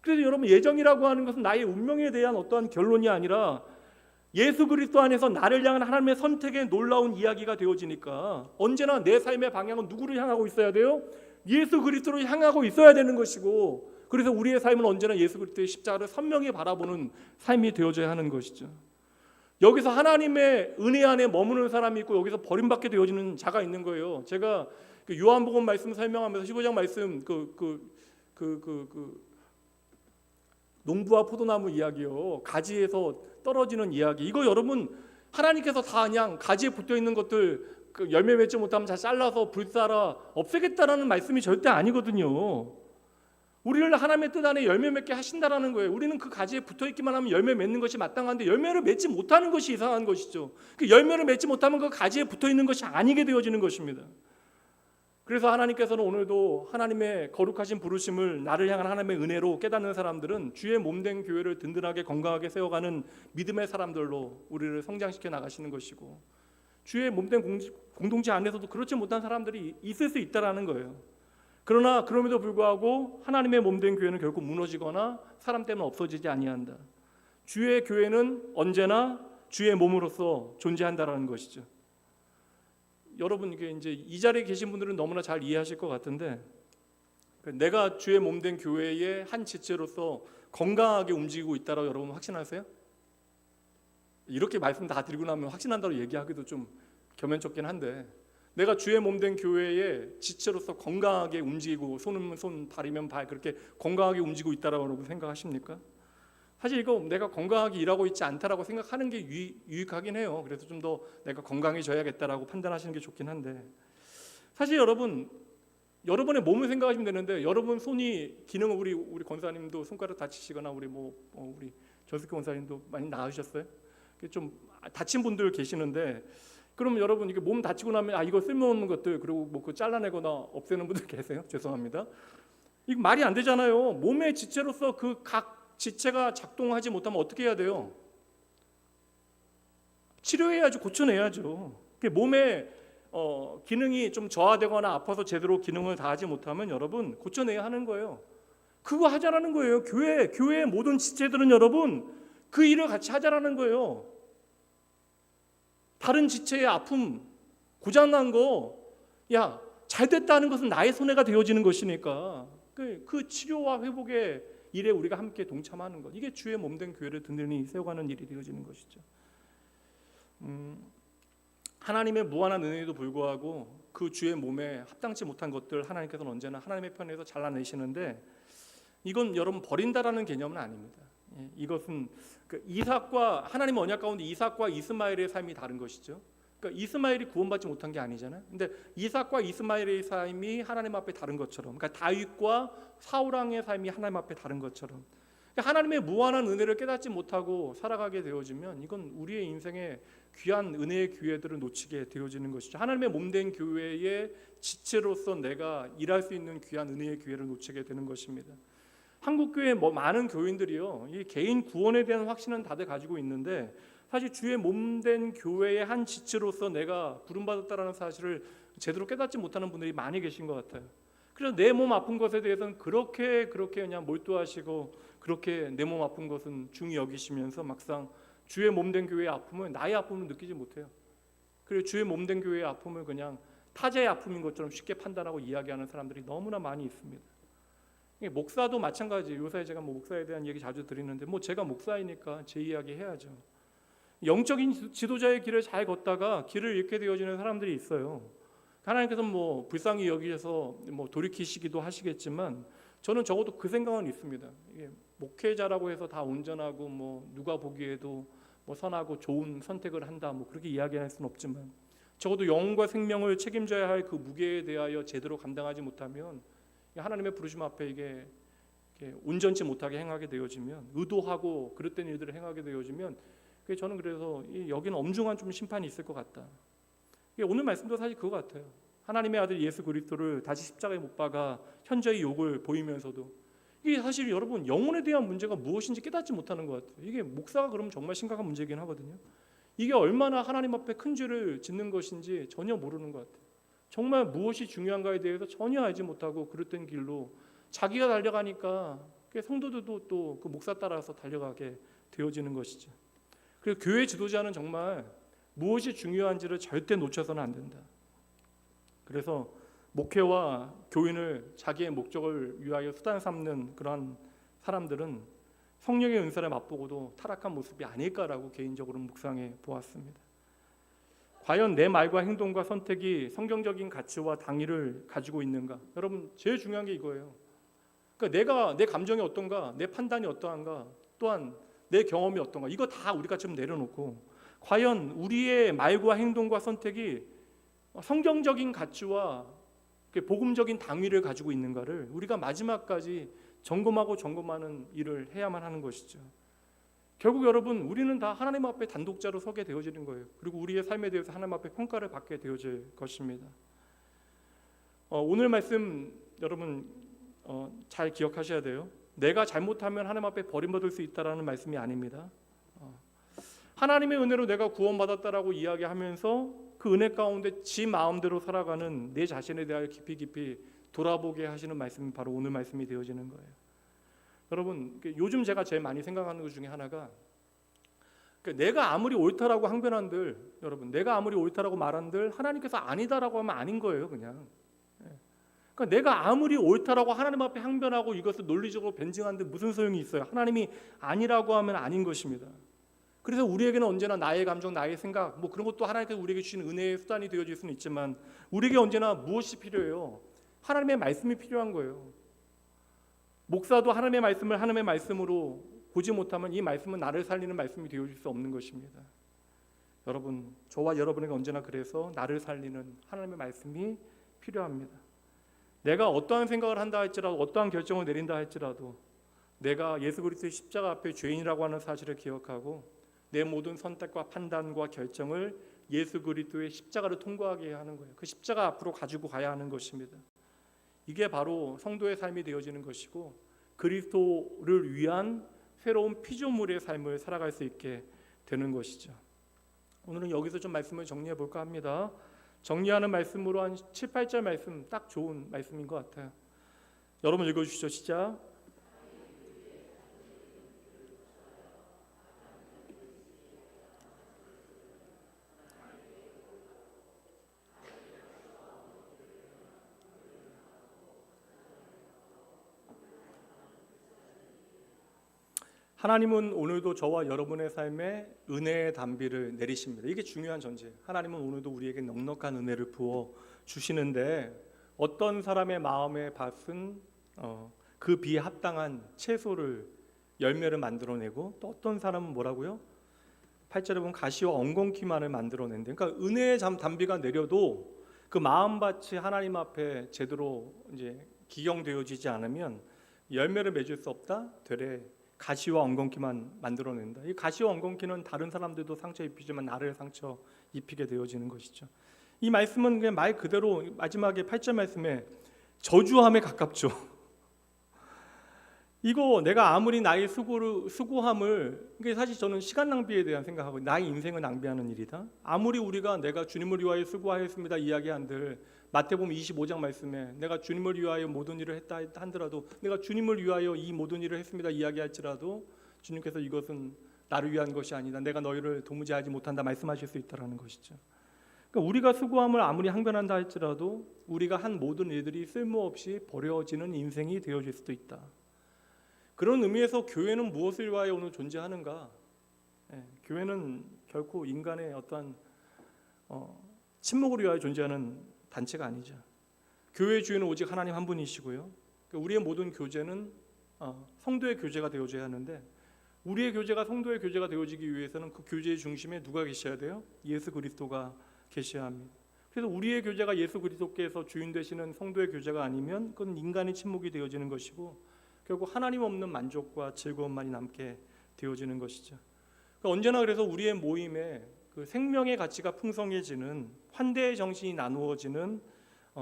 A: 그래서 여러분, 예정이라고 하는 것은 나의 운명에 대한 어떠한 결론이 아니라 예수 그리스도 안에서 나를 향한 하나님의 선택의 놀라운 이야기가 되어지니까, 언제나 내 삶의 방향은 누구를 향하고 있어야 돼요? 예수 그리스도를 향하고 있어야 되는 것이고, 그래서 우리의 삶은 언제나 예수 그리스도의 십자가를 선명히 바라보는 삶이 되어져야 하는 것이죠. 여기서 하나님의 은혜 안에 머무는 사람이 있고, 여기서 버림받게 되어지는 자가 있는 거예요. 제가 그 요한복음 말씀 설명하면서 15장 말씀 농부와 포도나무 이야기요, 가지에서 떨어지는 이야기, 이거 여러분, 하나님께서 다 그냥 가지에 붙어 있는 것들 열매 맺지 못하면 다 잘라서 불사라 없애겠다라는 말씀이 절대 아니거든요. 우리를 하나님의 뜻 안에 열매 맺게 하신다라는 거예요. 우리는 그 가지에 붙어있기만 하면 열매 맺는 것이 마땅한데, 열매를 맺지 못하는 것이 이상한 것이죠. 그 열매를 맺지 못하면 그 가지에 붙어있는 것이 아니게 되어지는 것입니다. 그래서 하나님께서는 오늘도 하나님의 거룩하신 부르심을, 나를 향한 하나님의 은혜로 깨닫는 사람들은 주의 몸된 교회를 든든하게 건강하게 세워가는 믿음의 사람들로 우리를 성장시켜 나가시는 것이고, 주의 몸된 공동체 안에서도 그렇지 못한 사람들이 있을 수 있다라는 거예요. 그러나 그럼에도 불구하고 하나님의 몸된 교회는 결국 무너지거나 사람 때문에 없어지지 아니한다. 주의 교회는 언제나 주의 몸으로서 존재한다라는 것이죠. 여러분, 이게 이제 이 자리에 계신 분들은 너무나 잘 이해하실 것 같은데, 내가 주의 몸된 교회의 한 지체로서 건강하게 움직이고 있다라고 여러분 확신하세요? 이렇게 말씀 다 드리고 나면 확신한다고 얘기하기도 좀 겸연쩍긴 한데, 내가 주의 몸된 교회의 지체로서 건강하게 움직이고, 손은 손, 발이면 발, 그렇게 건강하게 움직이고 있다라고 여러분 생각하십니까? 사실 이거 내가 건강하게 일하고 있지 않다라고 생각하는 게 유익하긴 해요. 그래서 좀 더 내가 건강해져야겠다라고 판단하시는 게 좋긴 한데, 사실 여러분의 몸을 생각하시면 되는데, 여러분 손이 기능, 우리 권사님도 손가락 다치시거나 우리 우리 전숙기 권사님도 많이 나으셨어요? 좀 다친 분들 계시는데, 그럼 여러분 이게 몸 다치고 나면 이거 쓸모없는 것들 그리고 뭐 그거 잘라내거나 없애는 분들 계세요? 죄송합니다. 이거 말이 안 되잖아요. 몸의 지체로서 그 각 지체가 작동하지 못하면 어떻게 해야 돼요? 치료해야죠. 고쳐내야죠. 몸의 기능이 좀 저하되거나 아파서 제대로 기능을 다하지 못하면 여러분 고쳐내야 하는 거예요. 그거 하자라는 거예요. 교회의 모든 지체들은 여러분 그 일을 같이 하자라는 거예요. 다른 지체의 아픔, 고장난 거, 잘 됐다는 것은 나의 손해가 되어지는 것이니까 그 치료와 회복의 일에 우리가 함께 동참하는 것, 이게 주의 몸된 교회를 든든히 세워가는 일이 되어지는 것이죠. 하나님의 무한한 은혜에도 불구하고 그 주의 몸에 합당치 못한 것들 하나님께서는 언제나 하나님의 편에서 잘라내시는데, 이건 여러분 버린다라는 개념은 아닙니다. 이것은 이삭과 하나님의 언약 가운데 이삭과 이스마엘의 삶이 다른 것이죠. 그러니까 이스마엘이 구원받지 못한 게 아니잖아요. 근데 이삭과 이스마엘의 삶이 하나님 앞에 다른 것처럼, 그러니까 다윗과 사울 왕의 삶이 하나님 앞에 다른 것처럼, 그러니까 하나님의 무한한 은혜를 깨닫지 못하고 살아가게 되어지면 이건 우리의 인생의 귀한 은혜의 기회들을 놓치게 되어지는 것이죠. 하나님의 몸된 교회의 지체로서 내가 일할 수 있는 귀한 은혜의 기회를 놓치게 되는 것입니다. 한국 교회 많은 교인들이요, 이 개인 구원에 대한 확신은 다들 가지고 있는데 사실 주의 몸된 교회의 한 지체로서 내가 부름받았다라는 사실을 제대로 깨닫지 못하는 분들이 많이 계신 것 같아요. 그래서 내 몸 아픈 것에 대해서는 그렇게 그냥 몰두하시고 그렇게 내 몸 아픈 것은 중히 여기시면서 막상 주의 몸된 교회의 아픔을 나의 아픔을 느끼지 못해요. 그리고 주의 몸된 교회의 아픔을 그냥 타자의 아픔인 것처럼 쉽게 판단하고 이야기하는 사람들이 너무나 많이 있습니다. 목사도 마찬가지. 요새 제가 목사에 대한 얘기 자주 드리는데 제가 목사이니까 제 이야기 해야죠. 영적인 지도자의 길을 잘 걷다가 길을 잃게 되어지는 사람들이 있어요. 하나님께서 불쌍히 여기셔서 돌이키시기도 하시겠지만 저는 적어도 그 생각은 있습니다. 이게 목회자라고 해서 다 온전하고 누가 보기에도 선하고 좋은 선택을 한다 그렇게 이야기할 수는 없지만 적어도 영혼과 생명을 책임져야 할 그 무게에 대하여 제대로 감당하지 못하면 하나님의 부르심 앞에 이게 온전치 못하게 행하게 되어지면, 의도하고 그릇된 일들을 행하게 되어지면, 저는 그래서 여기는 엄중한 좀 심판이 있을 것 같다. 오늘 말씀도 사실 그거 같아요. 하나님의 아들 예수 그리스도를 다시 십자가에 못 박아 현저히 욕을 보이면서도 이게 사실 여러분 영혼에 대한 문제가 무엇인지 깨닫지 못하는 것 같아요. 이게 목사가 그러면 정말 심각한 문제이긴 하거든요. 이게 얼마나 하나님 앞에 큰 죄를 짓는 것인지 전혀 모르는 것 같아요. 정말 무엇이 중요한가에 대해서 전혀 알지 못하고 그릇된 길로 자기가 달려가니까 성도들도 또 그 목사 따라서 달려가게 되어지는 것이죠. 그리고 교회 지도자는 정말 무엇이 중요한지를 절대 놓쳐서는 안 된다. 그래서 목회와 교인을 자기의 목적을 위하여 수단 삼는 그러한 사람들은 성령의 은사를 맛보고도 타락한 모습이 아닐까라고 개인적으로 묵상해 보았습니다. 과연 내 말과 행동과 선택이 성경적인 가치와 당위를 가지고 있는가? 여러분 제일 중요한 게 이거예요. 그러니까 내 감정이 어떤가, 내 판단이 어떠한가, 또한 내 경험이 어떤가, 이거 다 우리가 좀 내려놓고 과연 우리의 말과 행동과 선택이 성경적인 가치와 복음적인 당위를 가지고 있는가를 우리가 마지막까지 점검하는 일을 해야만 하는 것이죠. 결국 여러분 우리는 다 하나님 앞에 단독자로 서게 되어지는 거예요. 그리고 우리의 삶에 대해서 하나님 앞에 평가를 받게 되어질 것입니다. 오늘 말씀 여러분 잘 기억하셔야 돼요. 내가 잘못하면 하나님 앞에 버림받을 수 있다라는 말씀이 아닙니다. 하나님의 은혜로 내가 구원받았다라고 이야기하면서 그 은혜 가운데 지 마음대로 살아가는 내 자신에 대하여 깊이 돌아보게 하시는 말씀이 바로 오늘 말씀이 되어지는 거예요. 여러분 요즘 제가 제일 많이 생각하는 것 중에 하나가 내가 아무리 옳다라고 항변한들, 여러분 내가 아무리 옳다라고 말한들 하나님께서 아니다라고 하면 아닌 거예요. 그냥 그러니까 내가 아무리 옳다라고 하나님 앞에 항변하고 이것을 논리적으로 변증하는데 무슨 소용이 있어요? 하나님이 아니라고 하면 아닌 것입니다. 그래서 우리에게는 언제나 나의 감정, 나의 생각 그런 것도 하나님께서 우리에게 주신 은혜의 수단이 되어질 수는 있지만 우리에게 언제나 무엇이 필요해요? 하나님의 말씀이 필요한 거예요. 목사도 하나님의 말씀을 하나님의 말씀으로 보지 못하면 이 말씀은 나를 살리는 말씀이 되어질 수 없는 것입니다. 여러분 저와 여러분에게 언제나 그래서 나를 살리는 하나님의 말씀이 필요합니다. 내가 어떠한 생각을 한다 할지라도 어떠한 결정을 내린다 할지라도 내가 예수 그리스도의 십자가 앞에 죄인이라고 하는 사실을 기억하고 내 모든 선택과 판단과 결정을 예수 그리스도의 십자가를 통과하게 하는 거예요. 그 십자가 앞으로 가지고 가야 하는 것입니다. 이게 바로 성도의 삶이 되어지는 것이고 그리스도를 위한 새로운 피조물의 삶을 살아갈 수 있게 되는 것이죠. 오늘은 여기서 좀 말씀을 정리해 볼까 합니다. 정리하는 말씀으로 한 7, 8절 말씀 딱 좋은 말씀인 것 같아요. 여러분 읽어주시죠. 시작. 하나님은 오늘도 저와 여러분의 삶에 은혜의 단비를 내리십니다. 이게 중요한 전제예요. 하나님은 오늘도 우리에게 넉넉한 은혜를 부어 주시는데 어떤 사람의 마음의 밭은 그 비에 합당한 채소를 열매를 만들어내고 또 어떤 사람은 뭐라고요? 8절에 보면 가시와 엉겅퀴만을 만들어낸대. 그러니까 은혜의 단비가 내려도 그 마음밭이 하나님 앞에 제대로 이제 기경되어지지 않으면 열매를 맺을 수 없다. 되레 가시와 엉겅퀴만 만들어낸다. 이 가시와 엉겅퀴는 다른 사람들도 상처 입히지만 나를 상처 입히게 되어지는 것이죠. 이 말씀은 그냥 말 그대로 마지막에 8절 말씀에 저주함에 가깝죠. 이거 내가 아무리 나의 수고함을 이게 사실 저는 시간 낭비에 대한 생각하고 나의 인생을 낭비하는 일이다. 아무리 우리가 내가 주님을 위하여 수고하였습니다 이야기한들 마태복음 25장 말씀에 내가 주님을 위하여 모든 일을 했다 한더라도 내가 주님을 위하여 이 모든 일을 했습니다 이야기할지라도 주님께서 이것은 나를 위한 것이 아니다. 내가 너희를 도무지 알지 못한다 말씀하실 수 있다라는 것이죠. 그러니까 우리가 수고함을 아무리 항변한다 할지라도 우리가 한 모든 일들이 쓸모없이 버려지는 인생이 되어질 수도 있다. 그런 의미에서 교회는 무엇을 위하여 오늘 존재하는가? 교회는 결코 인간의 어떠한 침묵을 위하여 존재하는 단체가 아니죠. 교회의 주인은 오직 하나님 한 분이시고요. 우리의 모든 교제는 성도의 교제가 되어져야 하는데 우리의 교제가 성도의 교제가 되어지기 위해서는 그 교제의 중심에 누가 계셔야 돼요? 예수 그리스도가 계셔야 합니다. 그래서 우리의 교제가 예수 그리스도께서 주인 되시는 성도의 교제가 아니면 그건 인간의 침묵이 되어지는 것이고 결국 하나님 없는 만족과 즐거움만이 남게 되어지는 것이죠. 그러니까 언제나 그래서 우리의 모임에 그 생명의 가치가 풍성해지는 환대의 정신이 나누어지는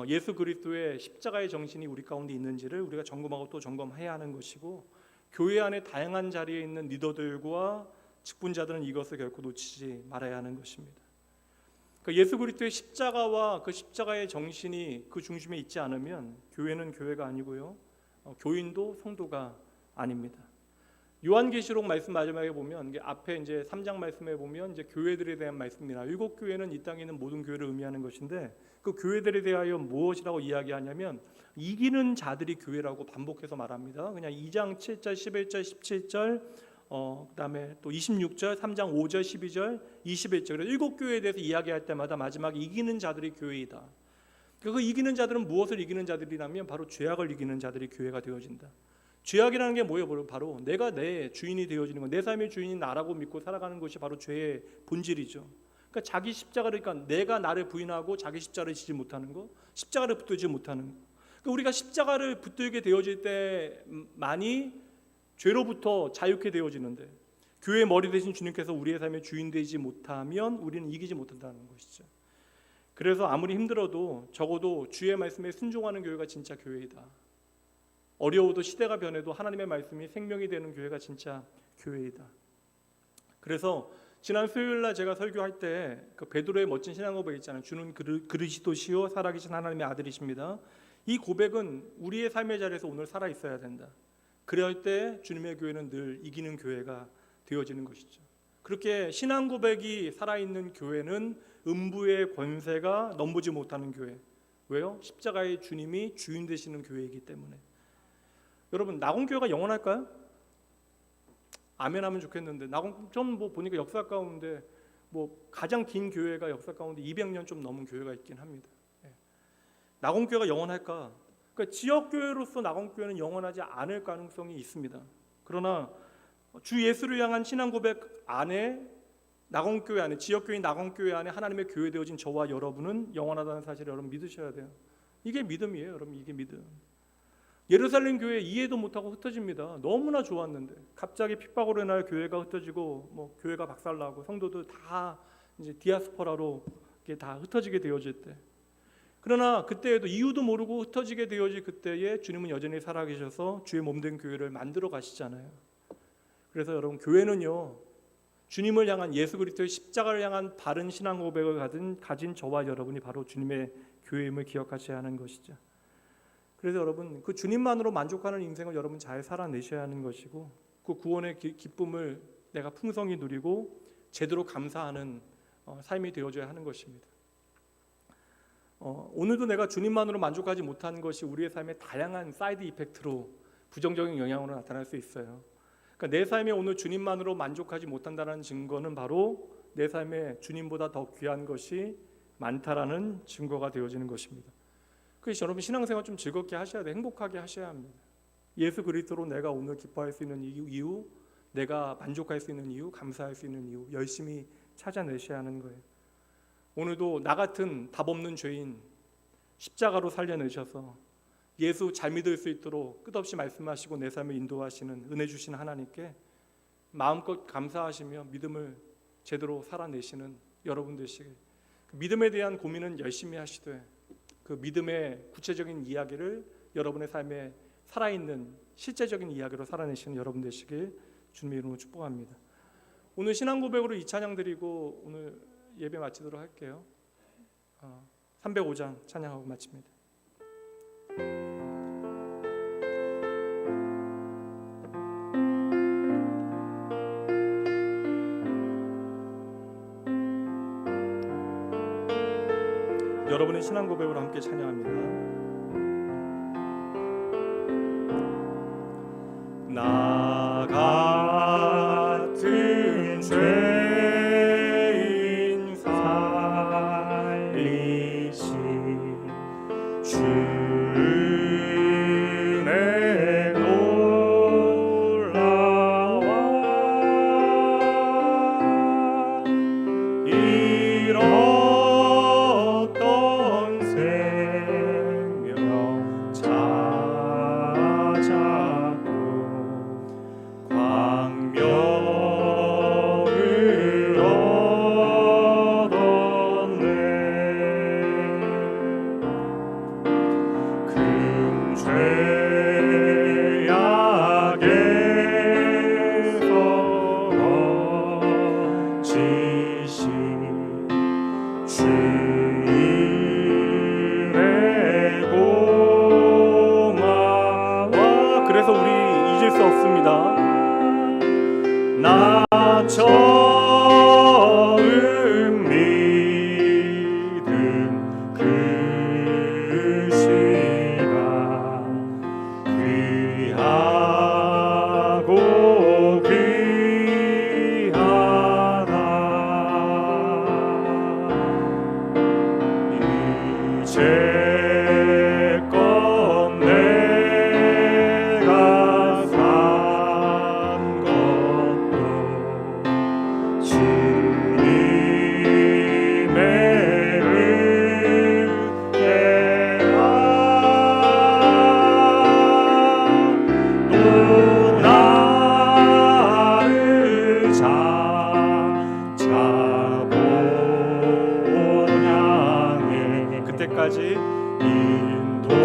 A: 예수 그리스도의 십자가의 정신이 우리 가운데 있는지를 우리가 점검하고 또 점검해야 하는 것이고 교회 안에 다양한 자리에 있는 리더들과 직분자들은 이것을 결코 놓치지 말아야 하는 것입니다. 그러니까 예수 그리스도의 십자가와 그 십자가의 정신이 그 중심에 있지 않으면 교회는 교회가 아니고요. 교인도 성도가 아닙니다. 요한계시록 말씀 마지막에 보면 이게 앞에 이제 3장 말씀에 보면 이제 교회들에 대한 말씀이나 일곱 교회는 이 땅에 있는 모든 교회를 의미하는 것인데 그 교회들에 대하여 무엇이라고 이야기하냐면 이기는 자들이 교회라고 반복해서 말합니다. 그냥 2장 7절, 11절, 17절, 그다음에 또 26절, 3장 5절, 12절, 21절. 그래서 일곱 교회에 대해서 이야기할 때마다 마지막에 이기는 자들이 교회이다. 그 이기는 자들은 무엇을 이기는 자들이라면 바로 죄악을 이기는 자들이 교회가 되어진다. 죄악이라는 게 뭐예요? 바로 내가 내 주인이 되어지는 것, 내 삶의 주인이 나라고 믿고 살아가는 것이 바로 죄의 본질이죠. 그러니까 자기 십자가를, 그러니까 내가 나를 부인하고 자기 십자가를 지지 못하는 것, 십자가를 붙들지 못하는 것. 그러니까 우리가 십자가를 붙들게 되어질 때만이 죄로부터 자유케 되어지는데 교회의 머리 대신 주님께서 우리의 삶의 주인 되지 못하면 우리는 이기지 못한다는 것이죠. 그래서 아무리 힘들어도 적어도 주의 말씀에 순종하는 교회가 진짜 교회이다. 어려워도 시대가 변해도 하나님의 말씀이 생명이 되는 교회가 진짜 교회이다. 그래서 지난 수요일날 제가 설교할 때 그 베드로의 멋진 신앙 고백 있잖아요. 주는 그리스도시요 살아계신 하나님의 아들이십니다. 이 고백은 우리의 삶의 자리에서 오늘 살아 있어야 된다. 그럴 때 주님의 교회는 늘 이기는 교회가 되어지는 것이죠. 그렇게 신앙 고백이 살아있는 교회는 음부의 권세가 넘보지 못하는 교회. 왜요? 십자가의 주님이 주인 되시는 교회이기 때문에. 여러분 낙원교회가 영원할까요? 아멘 하면 좋겠는데 좀 보니까 역사 가운데 가장 긴 교회가 역사 가운데 200년 좀 넘은 교회가 있긴 합니다. 낙원교회가 영원할까? 그러니까 지역교회로서 낙원교회는 영원하지 않을 가능성이 있습니다. 그러나 주 예수를 향한 신앙 고백 안에 낙원교회 안에 지역교회 낙원교회 안에 하나님의 교회 되어진 저와 여러분은 영원하다는 사실을 여러분 믿으셔야 돼요. 이게 믿음이에요. 여러분 이게 믿음. 예루살렘 교회 이해도 못하고 흩어집니다. 너무나 좋았는데 갑자기 핍박으로 인하여 교회가 흩어지고 교회가 박살나고 성도들 다 이제 디아스포라로 이게 다 흩어지게 되어질 때, 그러나 그때에도 이유도 모르고 흩어지게 되어질 그때에 주님은 여전히 살아계셔서 주의 몸된 교회를 만들어 가시잖아요. 그래서 여러분, 교회는요, 주님을 향한, 예수 그리스도의 십자가를 향한 바른 신앙 고백을 가진 저와 여러분이 바로 주님의 교회임을 기억하셔야 하는 것이죠. 그래서 여러분, 그 주님만으로 만족하는 인생을 여러분 잘 살아내셔야 하는 것이고, 그 구원의 기쁨을 내가 풍성히 누리고 제대로 감사하는 삶이 되어줘야 하는 것입니다. 오늘도 내가 주님만으로 만족하지 못하는 것이 우리의 삶에 다양한 사이드 이펙트로, 부정적인 영향으로 나타날 수 있어요. 그러니까 내 삶에 오늘 주님만으로 만족하지 못한다는 증거는 바로 내 삶에 주님보다 더 귀한 것이 많다라는 증거가 되어지는 것입니다. 그래서 여러분, 신앙생활 좀 즐겁게 하셔야 돼. 행복하게 하셔야 합니다. 예수 그리스도로 내가 오늘 기뻐할 수 있는 이유, 내가 만족할 수 있는 이유, 감사할 수 있는 이유 열심히 찾아내셔야 하는 거예요. 오늘도 나 같은 답 없는 죄인 십자가로 살려내셔서 예수 잘 믿을 수 있도록 끝없이 말씀하시고 내 삶을 인도하시는 은혜 주신 하나님께 마음껏 감사하시며 믿음을 제대로 살아내시는 여러분 되시길, 그 믿음에 대한 고민은 열심히 하시되 그 믿음의 구체적인 이야기를 여러분의 삶에 살아있는 실제적인 이야기로 살아내시는 여러분 되시길 주님의 이름으로 축복합니다. 오늘 신앙 고백으로 이 찬양 드리고 오늘 예배 마치도록 할게요. 305장 찬양하고 마칩니다. 여러분의 신앙 고백으로 함께 찬양합니다. 나 같은 죄인 살리신 주의 놀라와 잃었던 생명 찾았고 광명을 얻었네. 금죄악에서 거치신 주의 고마워. 그래서 우리 잊을 수 없습니다. 나 처음 믿은 그 시간 귀하고 귀하다. 이제껏 내가 산 것도 주님의 은혜라. 또 나를 잡자본 향해 그때까지 인도해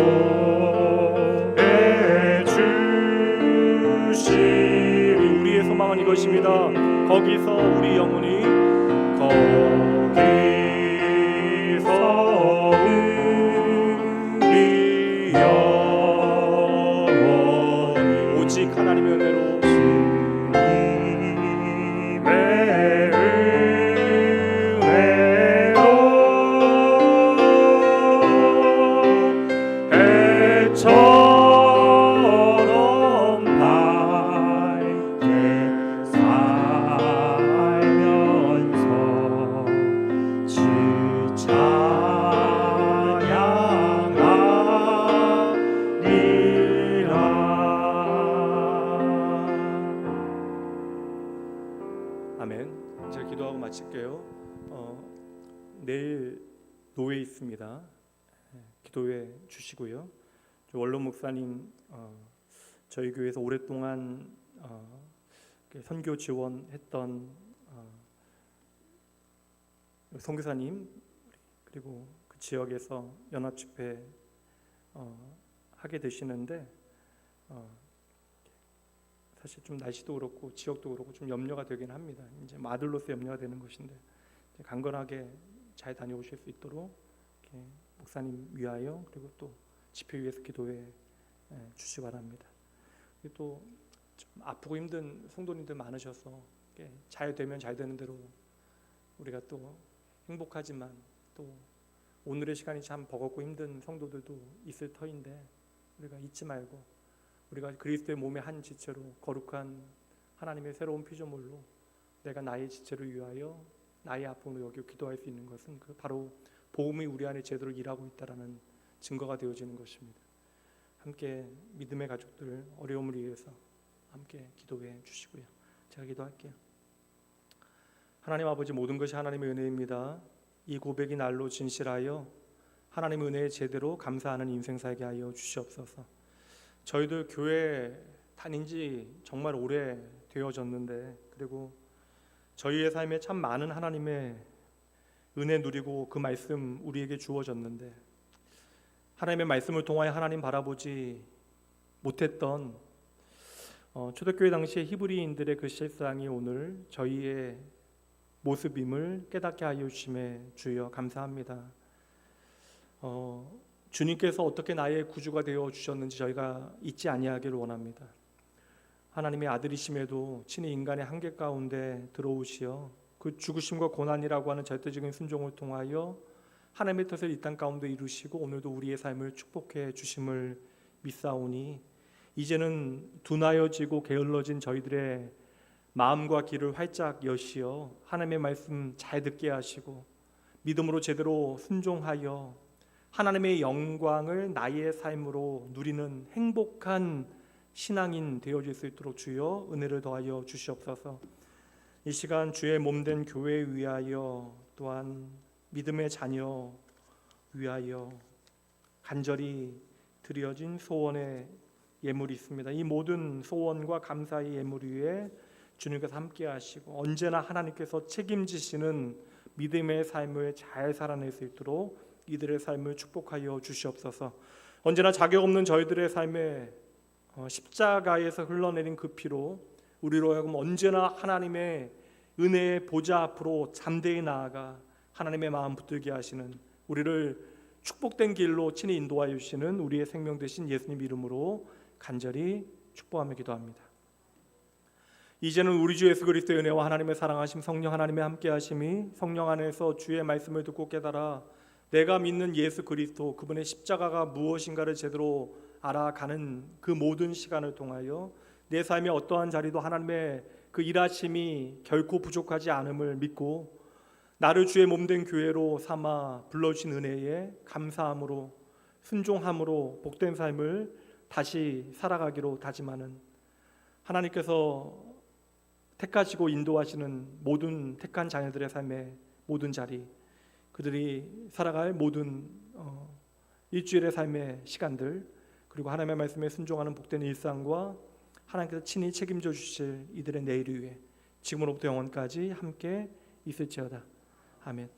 A: 주시리. 우리의 소망은 이것입니다. 거기서 우리 영혼이 거기서 우리 영혼이 오직 하나님의 은혜로 주님의 은혜로 해처럼 밝게 살면서 주 찬양하리라. 아멘. 제가 기도하고 마칠게요. 내일 노회 있습니다. 기도해 주시고요. 원로 목사님 저희 교회에서 오랫동안 선교 지원했던 선교사님 그리고 그 지역에서 연합 집회 하게 되시는데 사실 좀 날씨도 그렇고 지역도 그렇고 좀 염려가 되긴 합니다. 이제 아들로서 염려가 되는 것인데 강건하게 잘 다녀오실 수 있도록 이렇게 목사님 위하여 그리고 또 집회 위해서 기도해 주시기 바랍니다. 그리고 또 좀 아프고 힘든 성도님들 많으셔서 잘 되면 잘 되는 대로 우리가 또 행복하지만 또 오늘의 시간이 참 버겁고 힘든 성도들도 있을 터인데 우리가 잊지 말고 우리가 그리스도의 몸의 한 지체로 거룩한 하나님의 새로운 피조물로 내가 나의 지체를 위하여 나의 아픔을 여기고 기도할 수 있는 것은 바로 복음이 우리 안에 제대로 일하고 있다라는 증거가 되어지는 것입니다. 함께 믿음의 가족들 어려움을 위해서 함께 기도해 주시고요. 제가 기도할게요. 하나님 아버지, 모든 것이 하나님의 은혜입니다. 이 고백이 날로 진실하여 하나님의 은혜에 제대로 감사하는 인생 살게 하여 주시옵소서. 저희들 교회 다닌 지 정말 오래 되어졌는데 그리고 저희의 삶에 참 많은 하나님의 은혜 누리고 그 말씀 우리에게 주어졌는데 하나님의 말씀을 통하여 하나님 바라보지 못했던 초대교회 당시의 히브리인들의 그 실상이 오늘 저희의 모습임을 깨닫게 하여 주심에 주여 감사합니다. 주님께서 어떻게 나의 구주가 되어 주셨는지 저희가 잊지 아니하기를 원합니다. 하나님의 아들이심에도 친히 인간의 한계 가운데 들어오시어 그 죽으심과 고난이라고 하는 절대적인 순종을 통하여 하나님의 뜻을 이 땅 가운데 이루시고 오늘도 우리의 삶을 축복해 주심을 믿사오니 이제는 둔하여지고 게을러진 저희들의 마음과 귀를 활짝 여시어 하나님의 말씀 잘 듣게 하시고 믿음으로 제대로 순종하여 하나님의 영광을 나의 삶으로 누리는 행복한 신앙인 되어질 수 있도록 주여 은혜를 더하여 주시옵소서. 이 시간 주의 몸된 교회에 위하여 또한 믿음의 자녀 위하여 간절히 드려진 소원의 예물이 있습니다. 이 모든 소원과 감사의 예물 위에 주님께서 함께 하시고 언제나 하나님께서 책임지시는 믿음의 삶을 잘 살아낼 수 있도록 이들의 삶을 축복하여 주시옵소서. 언제나 자격 없는 저희들의 삶에 십자가에서 흘러내린 그 피로 우리로 하여금 언제나 하나님의 은혜의 보좌 앞으로 잠대히 나아가 하나님의 마음 붙들게 하시는 우리를 축복된 길로 친히 인도하여 주시는 우리의 생명 되신 예수님 이름으로 간절히 축복하며 기도합니다. 이제는 우리 주 예수 그리스도의 은혜와 하나님의 사랑하심 성령 하나님의 함께하심이 성령 안에서 주의 말씀을 듣고 깨달아 내가 믿는 예수 그리스도 그분의 십자가가 무엇인가를 제대로 알아가는 그 모든 시간을 통하여 내 삶의 어떠한 자리도 하나님의 그 일하심이 결코 부족하지 않음을 믿고 나를 주의 몸된 교회로 삼아 불러주신 은혜에 감사함으로 순종함으로 복된 삶을 다시 살아가기로 다짐하는 하나님께서 택하시고 인도하시는 모든 택한 자녀들의 삶의 모든 자리 그들이 살아갈 모든 일주일의 삶의 시간들 그리고 하나님의 말씀에 순종하는 복된 일상과 하나님께서 친히 책임져 주실 이들의 내일을 위해 지금으로부터 영원까지 함께 있을지어다. 아멘.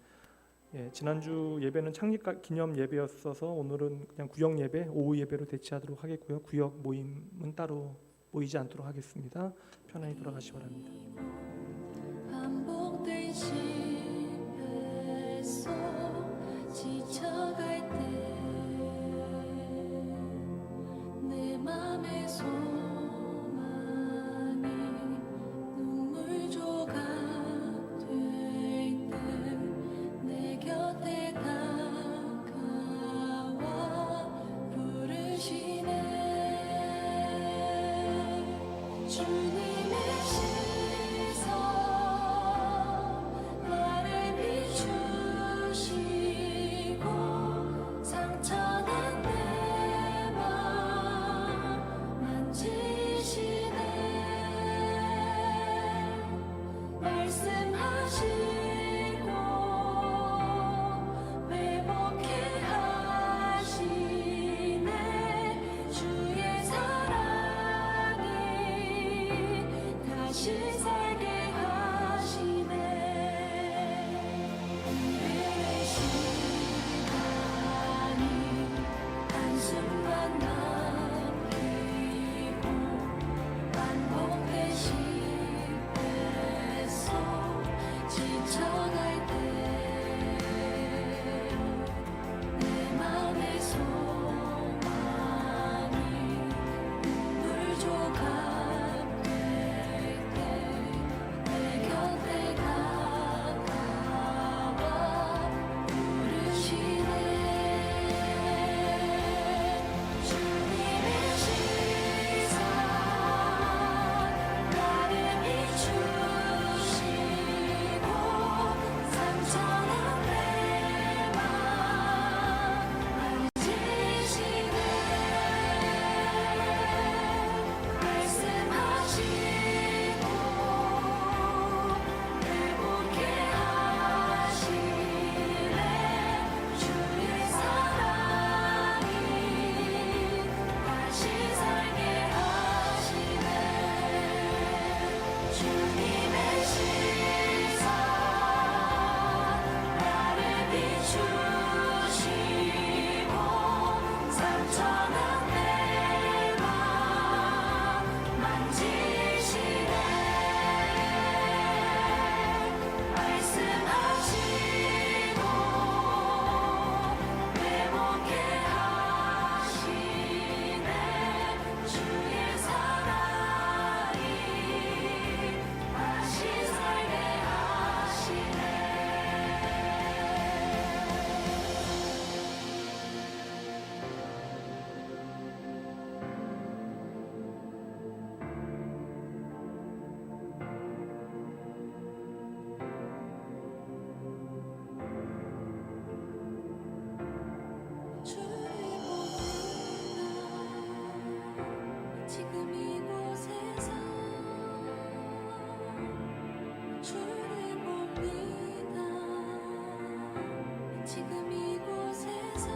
A: 지난주 예배는 창립 기념 예배였어서 오늘은 그냥 구역 예배, 오후 예배로 대체하도록 하겠고요. 구역 모임은 따로 모이지 않도록 하겠습니다. 편안히 돌아가시기 바랍니다.
B: 반복된 실패에서 지쳐갈 때 내 맘의 소망이 눈물 조각 될 때 내 곁에 다가와 부르시네 주님의 시선 나를 비추시 숨만 남기고 반복된 시대 속 지쳐갈 때 내 맘의 소망이 눈물 조각 될 때 내 곁에 다가와 부르시네 주님의 시선 나를 비추시고 상처난 내 맘 만지시네 말씀하시고 회복해 하시네 주의 사랑이 다시 살게 하시네 주님의 시선 나를 비추시고 상처난 내 맘 만지시네 말씀하시고 회복해 하시네 주의 사랑이 다시 살게 하시네 주를 봅니다 지금 이곳에서 주를 봅니다 지금 이곳에서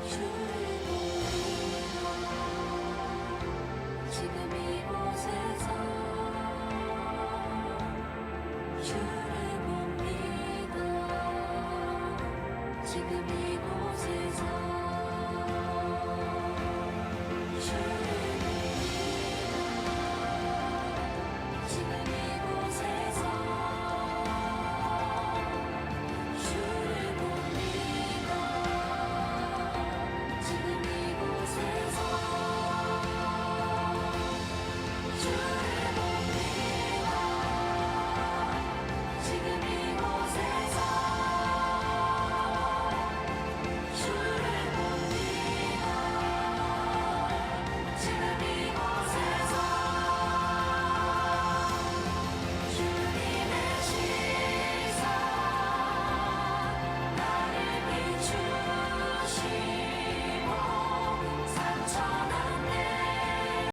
B: 주를 봅니다 지금 이곳에서 주를 봅니다 지금 이곳에서